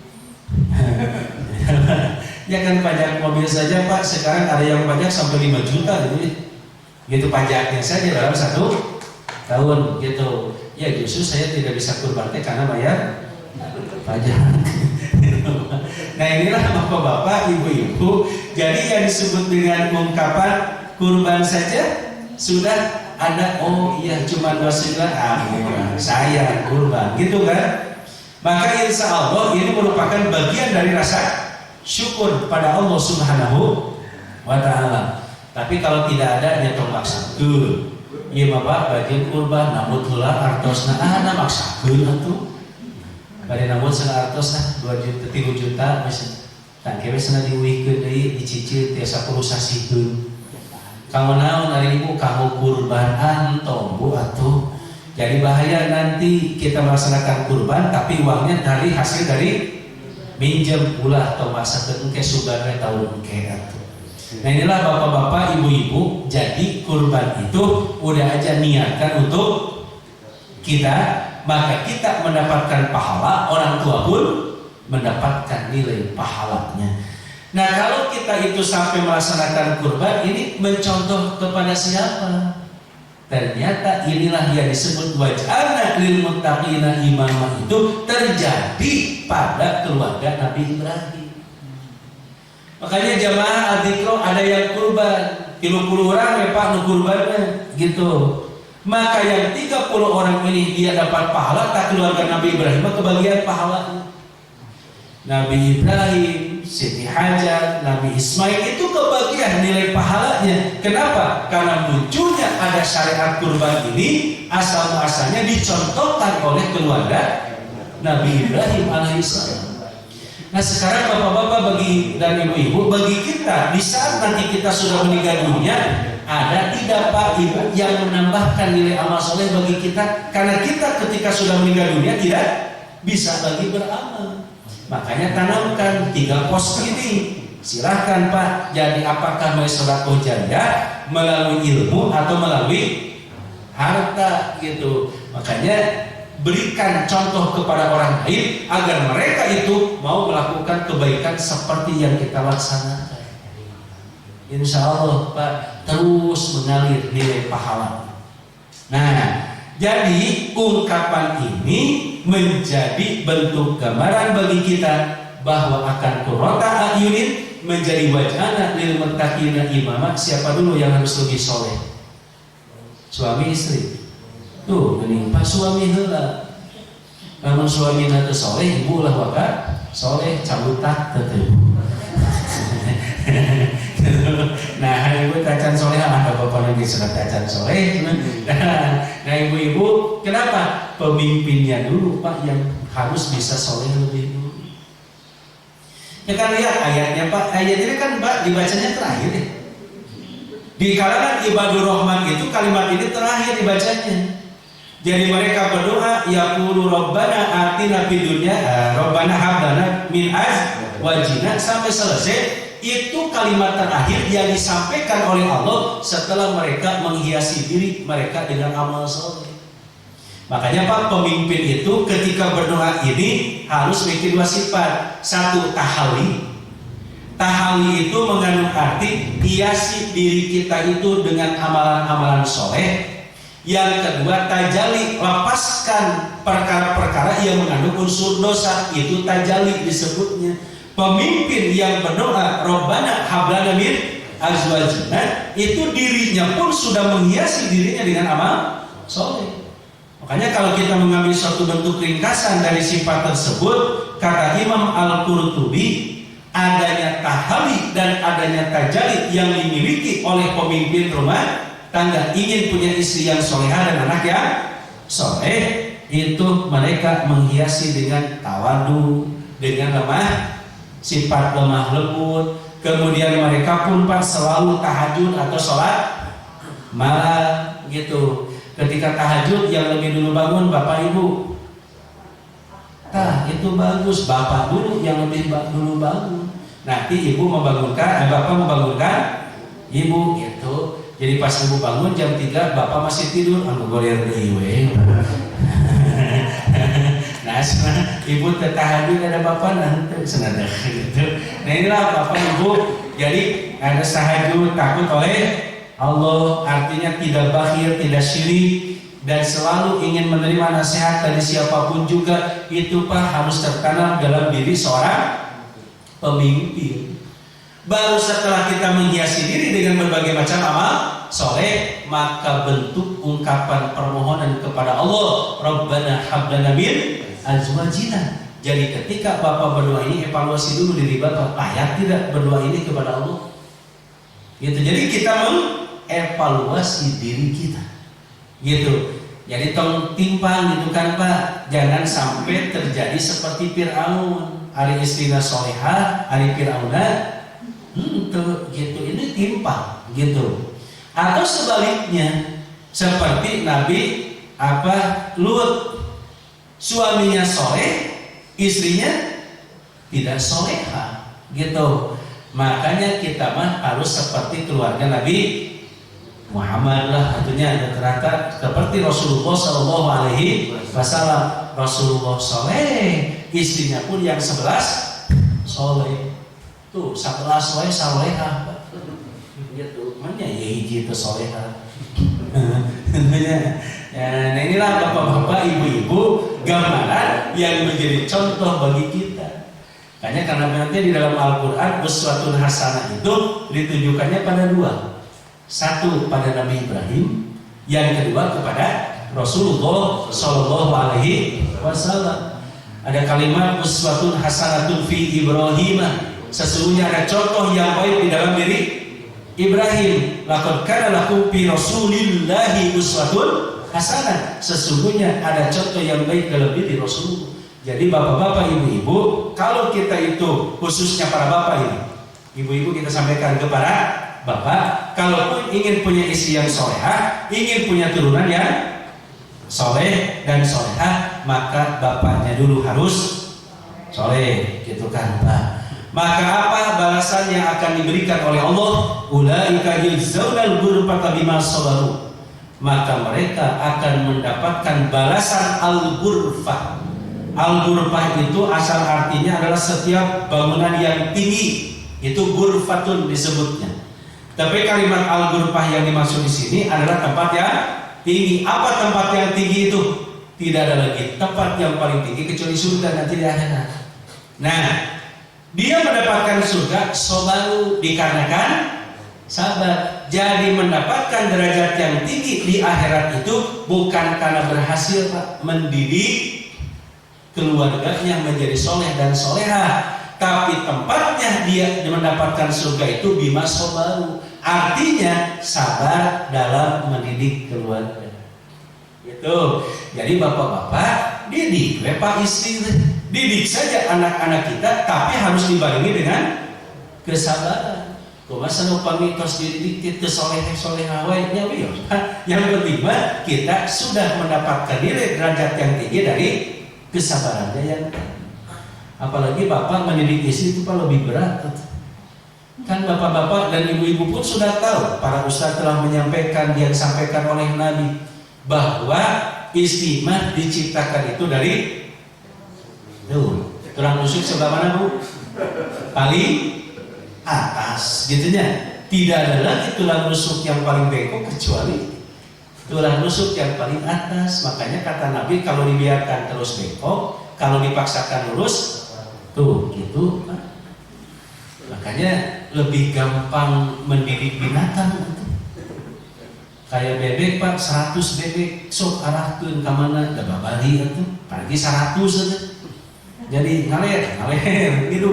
Ya kan pajak mobil saja Pak, sekarang ada yang pajak sampai 5 juta gitu pajaknya saja dalam 1 tahun gitu. Ya justru saya tidak bisa kurban karena bayar pajak. Nah inilah bapak-bapak, ibu-ibu, jadi yang disebut dengan ungkapan kurban saja sudah ada, oh iya cuma 29, saya kurban gitu kan. Maka insya Allah ini merupakan bagian dari rasa syukur pada Allah Subhanahu wa Ta'ala. Tapi kalau tidak ada ya tong maksakeun. Ieu Bapak bagian kurban namun heula artosna ana maksakeun atuh. Bade namun sana artosna 2 juta 3 juta masih. Tah kewe sana diuihkeun deui dicicil tiasa 10 sasihkeun. Kamu naon ari ibu kamu kurbanan tong Bu atuh. Jadi bahaya nanti kita melaksanakan kurban tapi uangnya dari hasil dari minjem ulah atau masa ke sugarnya tahun ke atuh. Nah inilah bapak-bapak, ibu-ibu, jadi kurban itu udah aja niatkan untuk kita, maka kita mendapatkan pahala, orang tua pun mendapatkan nilai pahalanya. Nah kalau kita itu sampai melaksanakan kurban ini mencontoh kepada siapa? Ternyata inilah yang disebut waj'alna lil muttaqina imama, itu terjadi pada keluarga Nabi Ibrahim. Makanya jamaah adzikro ada yang kurban 30 orang ya Pak nu kurbannya gitu. Maka yang 30 orang ini dia dapat pahala, tak keluarga Nabi Ibrahim kebagian pahala. Nabi Ibrahim, Siti Hajar, Nabi Ismail itu kebagian nilai pahalanya. Kenapa? Karena munculnya ada syariat kurban ini asal-asalnya dicontohkan oleh keluarga Nabi Ibrahim alaihissalam. Nah sekarang bapak-bapak dan ibu-ibu, bagi kita di saat nanti kita sudah meninggal dunia, ada tidak Pak Ibu yang menambahkan nilai amal soleh bagi kita? Karena kita ketika sudah meninggal dunia tidak bisa lagi beramal. Makanya tanamkan 3 pos ini. Silahkan Pak, jadi apakah melalui sedekah jariah, melalui ilmu atau melalui harta gitu. Makanya berikan contoh kepada orang lain agar mereka itu mau melakukan kebaikan seperti yang kita laksanakan. Insya Allah Pak, terus mengalir nilai pahala. Nah, jadi ungkapan ini menjadi bentuk gambaran bagi kita bahwa akan qurrata ayunin, menjadi wajana lil muttaqina imama. Siapa dulu yang harus lebih soleh? Suami istri. Tuh, menimpa suami heula. Namun suami nanti soleh, ibu lah waka soleh cabutak tetep. Nah, ibu tacan soleh ada bapak lagi sudah tacan soleh. Nah, ibu-ibu, kenapa pemimpinnya dulu Pak yang harus bisa soleh lebih dulu? Ya kan lihat ayatnya Pak, ayat ini kan Pak dibacanya terakhir ya. Di kalangan ibadur rahman itu kalimat ini terakhir dibacanya. Jadi mereka berdoa, yaqulu rabbana atina fid dunya rabbana hab lana min azwajina sampai selesai. Itu kalimat terakhir yang disampaikan oleh Allah setelah mereka menghiasi diri mereka dengan amal soleh. Makanya Pak, pemimpin itu ketika berdoa ini harus bikin 2 sifat. 1, tahalli. Tahalli itu mengandung arti hiasi diri kita itu dengan amalan-amalan soleh. Yang kedua, tajali, lepaskan perkara-perkara yang mengandung unsur dosa. Itu tajali disebutnya. Pemimpin yang berdoa Rabbana hablana min azwajina, itu dirinya pun sudah menghiasi dirinya dengan amal soleh. Makanya kalau kita mengambil suatu bentuk ringkasan dari sifat tersebut, kata Imam Al-Qurtubi, adanya tahalli dan adanya tajali yang dimiliki oleh pemimpin rumah tangga ingin punya istri yang solehah dan anak yang soleh, itu mereka menghiasi dengan tawadu, dengan sifat lemah lembut. Kemudian mereka pun Pak selalu tahajud atau sholat malam gitu. Ketika tahajud yang lebih dulu bangun bapak ibu, itu bagus, bapak dulu yang lebih dulu bangun. Nanti ibu membangunkan, bapak membangunkan ibu gitu. Jadi pas ibu bangun jam 3 bapak masih tidur, aku goler deui. Nah, ibu tahajud ada bapak nanti senada gitu. Nah inilah bapak ibu. Jadi ada tahajud takut oleh Allah, artinya tidak bakhil, tidak syirik, dan selalu ingin menerima nasihat dari siapapun juga. Itu Pak harus tertanam dalam diri seorang pemimpin. Baru setelah kita menghiasi diri dengan berbagai macam amal soleh, maka bentuk ungkapan permohonan kepada Allah, Rabbana hablana min azwajina. Jadi ketika bapak berdoa ini, evaluasi dulu diri bapak, layak tidak berdoa ini kepada Allah gitu. Jadi kita mengevaluasi diri kita gitu. Jadi tong timpang gitu kan Pak, jangan sampai terjadi seperti Fir'aun, hari istrina solehah, hari Fir'auna gitu. Ini timpang gitu. Atau sebaliknya seperti Nabi Lut, suaminya soleh, istrinya tidak soleha gitu. Makanya kita mah harus seperti keluarga Nabi Muhammad lah, tentunya ternyata seperti Rasulullah Shallallahu Alaihi Wasallam. Rasulullah soleh, istrinya pun yang 11 soleh. Tuh 11 soleha gitu. Mana ya hiji itu soleha. Nah inilah bapak-bapak, ibu-ibu, gambaran yang menjadi contoh bagi kita. Karena nanti di dalam Al-Quran uswatun hasanah itu ditujukannya pada 2. 1 pada Nabi Ibrahim, yang kedua kepada Rasulullah Shallallahu Alaihi Wasallam. Ada kalimat uswatun hasanatun fi Ibrahim, sesungguhnya ada contoh yang baik di dalam diri Ibrahim. Laqad kana lakum fi Rasulillahi uswatun hasanah, sesungguhnya ada contoh yang baik dalam diri Rasulullah. Jadi bapak-bapak, ibu-ibu, kalau kita itu khususnya para bapak ini, ibu-ibu kita sampaikan kepada bapak, kalaupun ingin punya istri yang solehah, ingin punya turunan yang soleh dan solehah, maka bapaknya dulu harus soleh, gitu kan Pak. Maka apa balasan yang akan diberikan oleh Allah? Ulaika yujzaunal ghurfata bima sabaru. Maka mereka akan mendapatkan balasan al-ghurfah. Al-ghurfah itu asal artinya adalah setiap bangunan yang tinggi, itu ghurfatun disebutnya. Tapi kalimat al-ghurfah yang dimaksud di sini adalah tempat yang tinggi. Apa tempat yang tinggi itu? Tidak ada lagi tempat yang paling tinggi kecuali surga nanti di akhirat. Nah, dia mendapatkan surga sobaru dikarenakan sabar. Jadi mendapatkan derajat yang tinggi di akhirat itu bukan karena berhasil mendidik keluarganya menjadi soleh dan soleha, tapi tempatnya dia mendapatkan surga itu bima sobaru, artinya sabar dalam mendidik keluarga. Itu. Jadi bapak-bapak, didik Pak istri, didik saja anak-anak kita, tapi harus dibarengi dengan kesabaran. Masa upami tos dididik ke soleh-soleha wae-nya wios. Yang penting mah kita sudah mendapatkan nilai derajat yang tinggi dari kesabarannya yang apalagi bapak mendidik istri itu lebih berat. Kan bapak-bapak dan ibu-ibu pun sudah tahu, para ustaz telah menyampaikan yang disampaikan oleh Nabi bahwa istri mah diciptakan itu dari tulang rusuk sebelah mana Bu? Paling atas, gitunya. Tidak ada lagi tulang rusuk yang paling bengkok kecuali tulang rusuk yang paling atas. Makanya kata Nabi kalau dibiarkan terus bengkok, kalau dipaksakan lurus, tuh gitu. Makanya lebih gampang mendidik binatang. Kayak bebek Pak, 100 bebek sok arahkeun ka mana da babari atuh, apalagi 100 aja. Jadi ngaler gitu.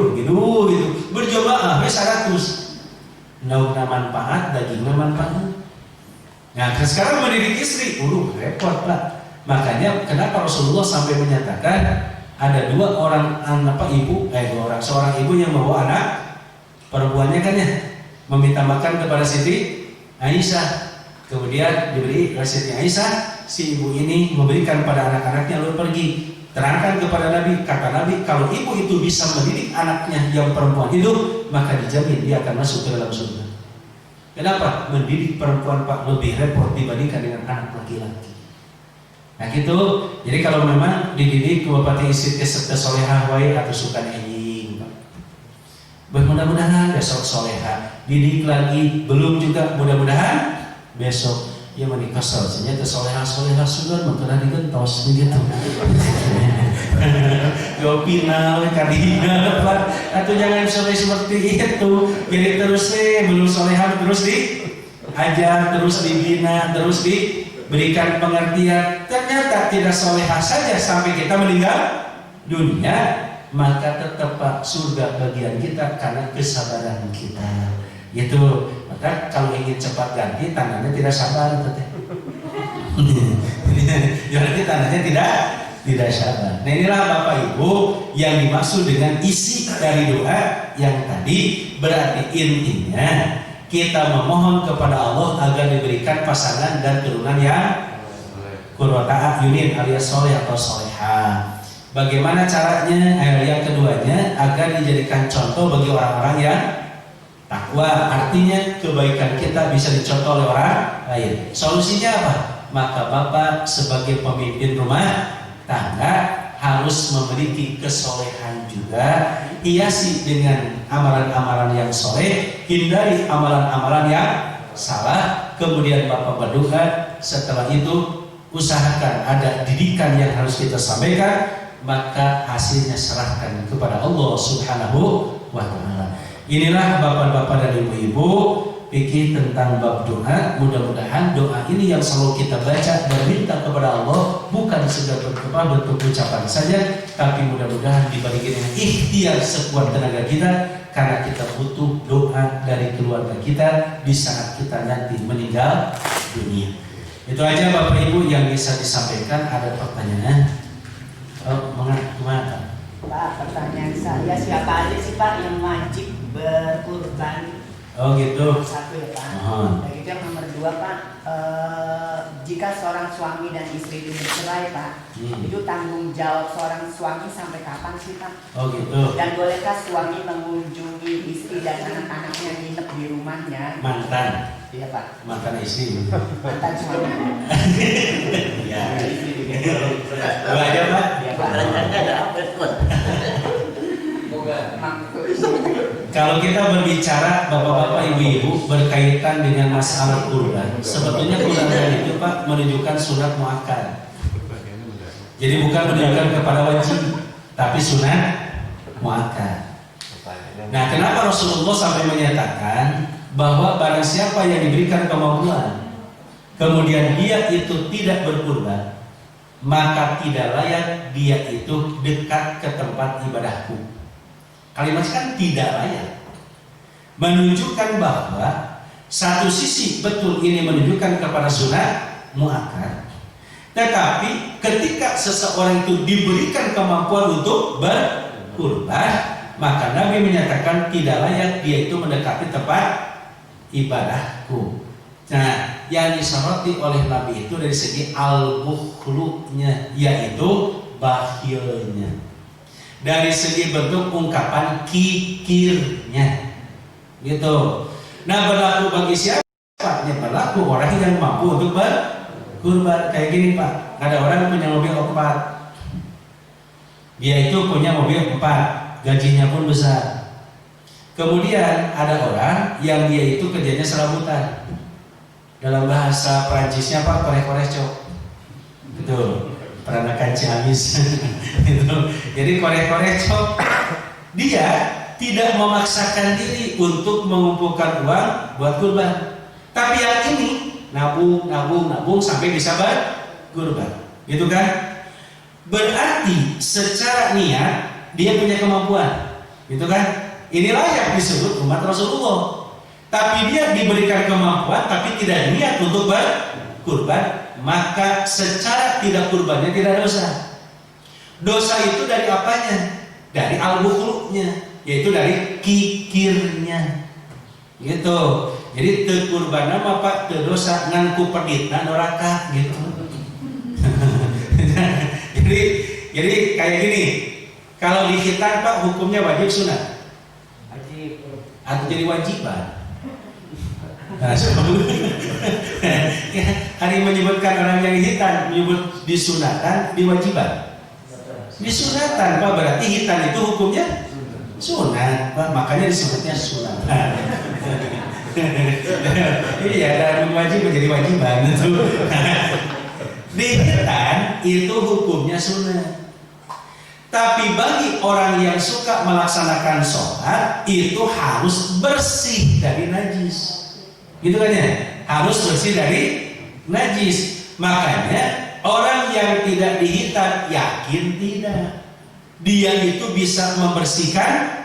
Berjamaah we 100. Naukna manfaat, dagingna manfaat. Nah, sekarang mendidik istri, repot Pak. Makanya kenapa Rasulullah sampai menyatakan ada seorang ibu yang membawa anak perempuannya kan ya, meminta makan kepada Siti Aisyah. Kemudian diberi resepnya Aisyah, si ibu ini memberikan pada anak-anaknya lalu pergi. Terangkan kepada Nabi, kata Nabi, kalau ibu itu bisa mendidik anaknya yang perempuan itu, maka dijamin dia akan masuk ke dalam surga. Kenapa? Mendidik perempuan Pak lebih repot dibandingkan dengan anak laki-laki. Nah gitu. Jadi kalau memang dididik bupati istri kesolehah wae atau suka enjing, mudah-mudahan besok soleha. Didik lagi belum juga, mudah-mudahan besok ya menikah selesainya kesoleha sudah mengkena digentos begitu. Yo final kadina Pak, atau jangan soleh seperti itu. Jadi terus belum soleha terus diajar, terus dibina, terus diberikan pengertian. Ternyata tidak soleha saja sampai kita meninggal dunia, maka tetap Pak surga bagian kita karena kesabaran kita. Itu. Maka kalau ingin cepat ganti tangannya tidak sabar teteh. Jadi tangannya tidak sabar. Nah inilah Bapak Ibu yang dimaksud dengan isi dari doa yang tadi. Berarti intinya kita memohon kepada Allah agar diberikan pasangan dan turunan yang qurrata a'yunin alias soleh atau soleha. Bagaimana caranya? Yang keduanya agar dijadikan contoh bagi orang-orang yang takwa, artinya kebaikan kita bisa dicontoh oleh orang lain. Solusinya apa? Maka Bapak sebagai pemimpin rumah tangga harus memiliki kesolehan juga. Hiasi dengan amalan-amalan yang soleh, hindari amalan-amalan yang salah. Kemudian Bapak berdoa. Setelah itu usahakan ada didikan yang harus kita sampaikan, maka hasilnya serahkan kepada Allah Subhanahu wa Ta'ala. Inilah bapak-bapak dan ibu-ibu fikih tentang bab doa. Mudah-mudahan doa ini yang selalu kita baca dan minta kepada Allah bukan sekedar bentuk ucapan saja, tapi mudah-mudahan dibagi dengan ikhtiar sekuat tenaga kita, karena kita butuh doa dari keluarga kita di saat kita nanti meninggal dunia. Itu aja Bapak Ibu yang bisa disampaikan. Ada pertanyaan? Pak, pertanyaan saya, siapa aja sih Pak yang wajib berkurban? Oh gitu. Satu ya Pak. Mohon. Dan itu yang nomor 2 Pak, jika seorang suami dan istri itu bercerai Pak, itu tanggung jawab seorang suami sampai kapan sih Pak? Oh gitu. Dan bolehkah suami mengunjungi istri dan anak-anaknya nginep di rumahnya? Mantan. Iya Pak. Mantan istri. Mantan suami. Ya. Dua aja Pak. Iya Pak. Kalau kita berbicara bapak-bapak ibu-ibu berkaitan dengan masalah kurban, sebetulnya kurban itu Pak menunjukkan sunat muakkad. Jadi bukan menunjukkan kepada wajib, tapi sunat muakkad. Nah, kenapa Rasulullah sampai menyatakan bahwa barang siapa yang diberikan kemampuan, kemudian dia itu tidak berkurban, maka tidak layak dia itu dekat ke tempat ibadahku. Kalimat kan tidak layak, menunjukkan bahwa satu sisi betul ini menunjukkan kepada sunat muakkad, tetapi ketika seseorang itu diberikan kemampuan untuk berkurban, maka Nabi menyatakan tidak layak dia itu mendekati tempat ibadahku. Nah, yang disoroti oleh Nabi itu dari segi al-bukhlunya, yaitu bakhilnya. Dari segi bentuk ungkapan kikirnya, gitu. Nah, berlaku bagi siapa? Ya, berlaku orang yang mampu untuk berkurban. Kayak gini Pak, ada orang punya mobil 4, dia itu punya mobil 4, gajinya pun besar. Kemudian ada orang yang dia itu kerjanya serabutan. Dalam bahasa Perancisnya Pak, korek-korek cok, gitu. Peranakan Ciamis. Gitu. Jadi korek-korek cok, dia tidak memaksakan diri untuk mengumpulkan uang buat kurban, tapi yang ini nabung sampai bisa berkurban, gitu kan? Berarti secara niat dia punya kemampuan, gitu kan? Inilah yang disebut umat Rasulullah. Tapi dia diberikan kemampuan tapi tidak niat untuk berkurban, maka secara tidak kurbannya tidak ada dosa. Dosa itu dari apanya? Dari al-bukhlunya, yaitu dari kikirnya, gitu. Jadi tekurban nama Pak terdosa ngangku peditna neraka, gitu. jadi kayak gini, kalau dihitan Pak hukumnya wajib sunat, Wajib. atau jadi wajiban. Nah, hari menyebutkan orang yang hitan menyebut disunatan, diwajiban. Disunatan Pak, berarti hitan itu hukumnya sunat Pak, makanya disebutnya sunat. Iya, dari wajib menjadi wajiban itu. Dihitan itu hukumnya sunat. Tapi bagi orang yang suka melaksanakan sholat itu harus bersih dari najis. Gitu kan ya, harus bersih dari najis. Makanya orang yang tidak dihitan yakin tidak, dia itu bisa membersihkan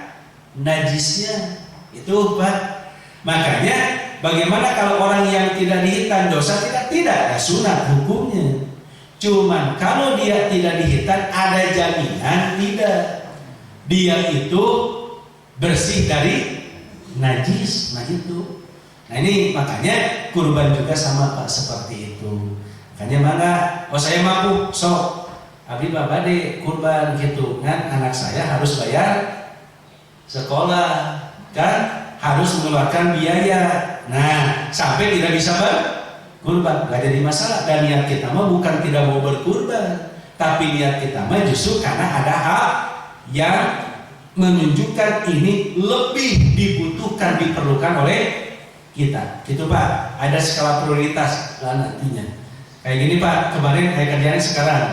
najisnya, itu Pak. Makanya bagaimana kalau orang yang tidak dihitan dosa? Tidak ada sunat hukumnya. Cuman kalau dia tidak dihitan ada jaminan tidak, dia itu bersih dari najis. Nah itu. Nah ini makanya kurban juga sama Pak seperti itu. Makanya mana? Oh saya mampu, sok abdi bapak deh kurban gitu kan, anak saya harus bayar sekolah kan, harus mengeluarkan biaya. Nah sampai tidak bisa berkurban, gak jadi masalah. Dan niat kita mah bukan tidak mau berkurban, tapi niat kita mah justru karena ada hal yang menunjukkan ini lebih dibutuhkan, diperlukan oleh kita, gitu Pak. Ada skala prioritas nantinya. Kayak gini Pak, kemarin saya kerjain sekarang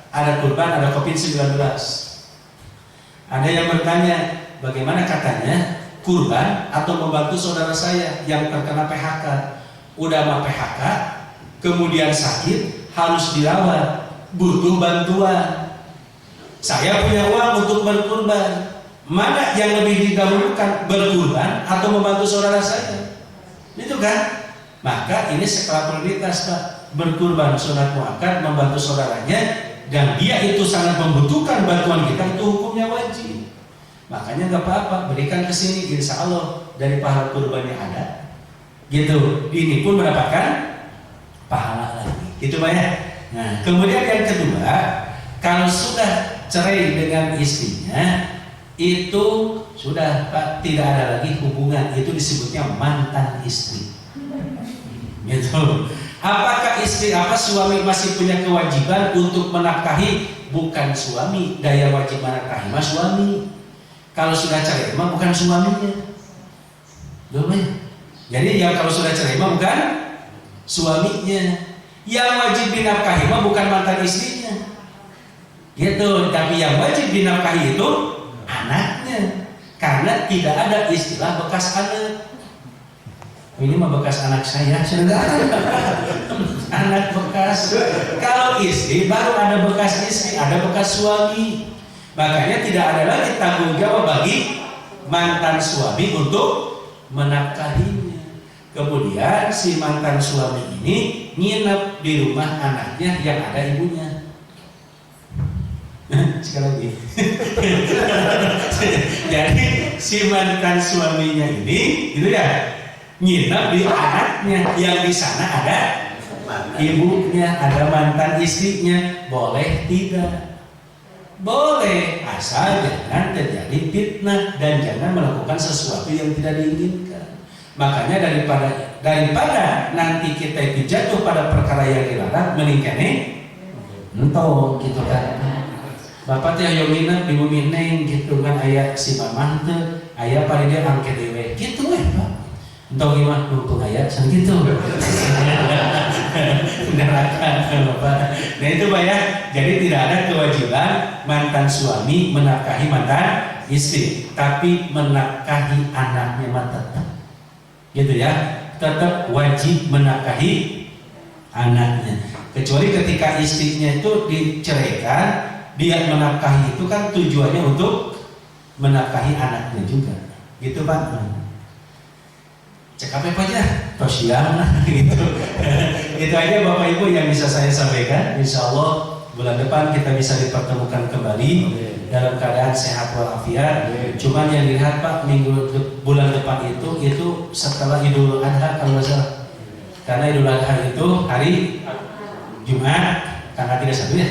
ada kurban, ada COVID-19. Ada yang bertanya, bagaimana katanya kurban atau membantu saudara saya yang terkena PHK? Udah sama PHK, kemudian sakit, harus dirawat, butuh bantuan. Saya punya uang untuk berkurban. Mana yang lebih didahulukan, berkurban atau membantu saudara saya? Itu kan, maka ini skala prioritas Pak. Berkurban sunat muakkad, membantu saudaranya dan dia itu sangat membutuhkan bantuan kita, itu hukumnya wajib. Makanya nggak apa-apa, berikan ke sini, insya Allah dari pahala kurbannya ada. Gitu, ini pun mendapatkan pahala lagi. Gitu Pak ya. Nah, kemudian yang kedua, kalau sudah cerai dengan istrinya, itu sudah Pak, tidak ada lagi hubungan, itu disebutnya mantan istri. Gitu. Apakah suami masih punya kewajiban untuk menafkahi? Bukan suami, daya wajib menafkahi mas suami. Kalau sudah cerai mah bukan suaminya. Jadi yang kalau sudah cerai mah bukan suaminya. Yang wajib dinafkahi mah bukan mantan istrinya. Gitu, tapi yang wajib dinafkahi itu anaknya. Karena tidak ada istilah bekas anak. Ini mah bekas anak saya, anak bekas. Kalau istri baru ada bekas istri, ada bekas suami. Makanya tidak ada lagi tanggung jawab bagi mantan suami untuk menafkahinya. Kemudian si mantan suami ini nginep di rumah anaknya yang ada ibunya. Sekali lagi. Jadi si mantan suaminya ini, gitu ya, nginep di anaknya yang di sana ada ibunya, ada mantan istrinya. Boleh tidak? Boleh, asal jangan terjadi fitnah dan jangan melakukan sesuatu yang tidak diinginkan. Makanya daripada nanti kita itu jatuh pada perkara yang dilarang, mending kene entong gitu kan. Bapak teh yang nginep di bumi neng gitu kan, ayah si mamah teh, ayah pada dia angket dewe gitu Pak. Entong gimana numpung ayah gitu. Neraka Bapak. Nah itu Pak ya. Jadi tidak ada kewajiban mantan suami menafkahi mantan istri, tapi menafkahi anaknya mah tetap. Gitu ya. Tetap wajib menafkahi anaknya. Kecuali ketika istrinya itu diceraikan, dia menafkahi itu kan tujuannya untuk menafkahi anaknya juga. Gitu Pak. Cek apa aja, tos siang gitu. Itu aja Bapak Ibu yang bisa saya sampaikan. Insya Allah bulan depan kita bisa dipertemukan kembali dalam keadaan sehat walafiat. Cuman yang dilihat Pak, bulan depan itu setelah Idul Adha kalau nggak salah. Karena Idul Adha itu hari Jumat tanggal 31 ya.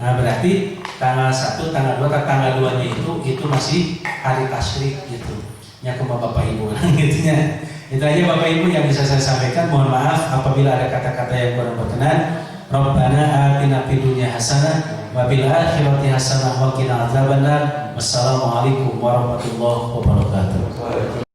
Nah berarti tanggal 1, tanggal 2, tanggal 2-nya itu masih hari tasyrik gitu. Ya ke Bapak Ibu gitunya. Itu aja Bapak Ibu yang bisa saya sampaikan. Mohon maaf apabila ada kata-kata yang kurang berkenan. Rabbana atina fid dunya hasanah wa fil akhirati hasanah wa qina adzabannar. Wassalamualaikum warahmatullahi wabarakatuh.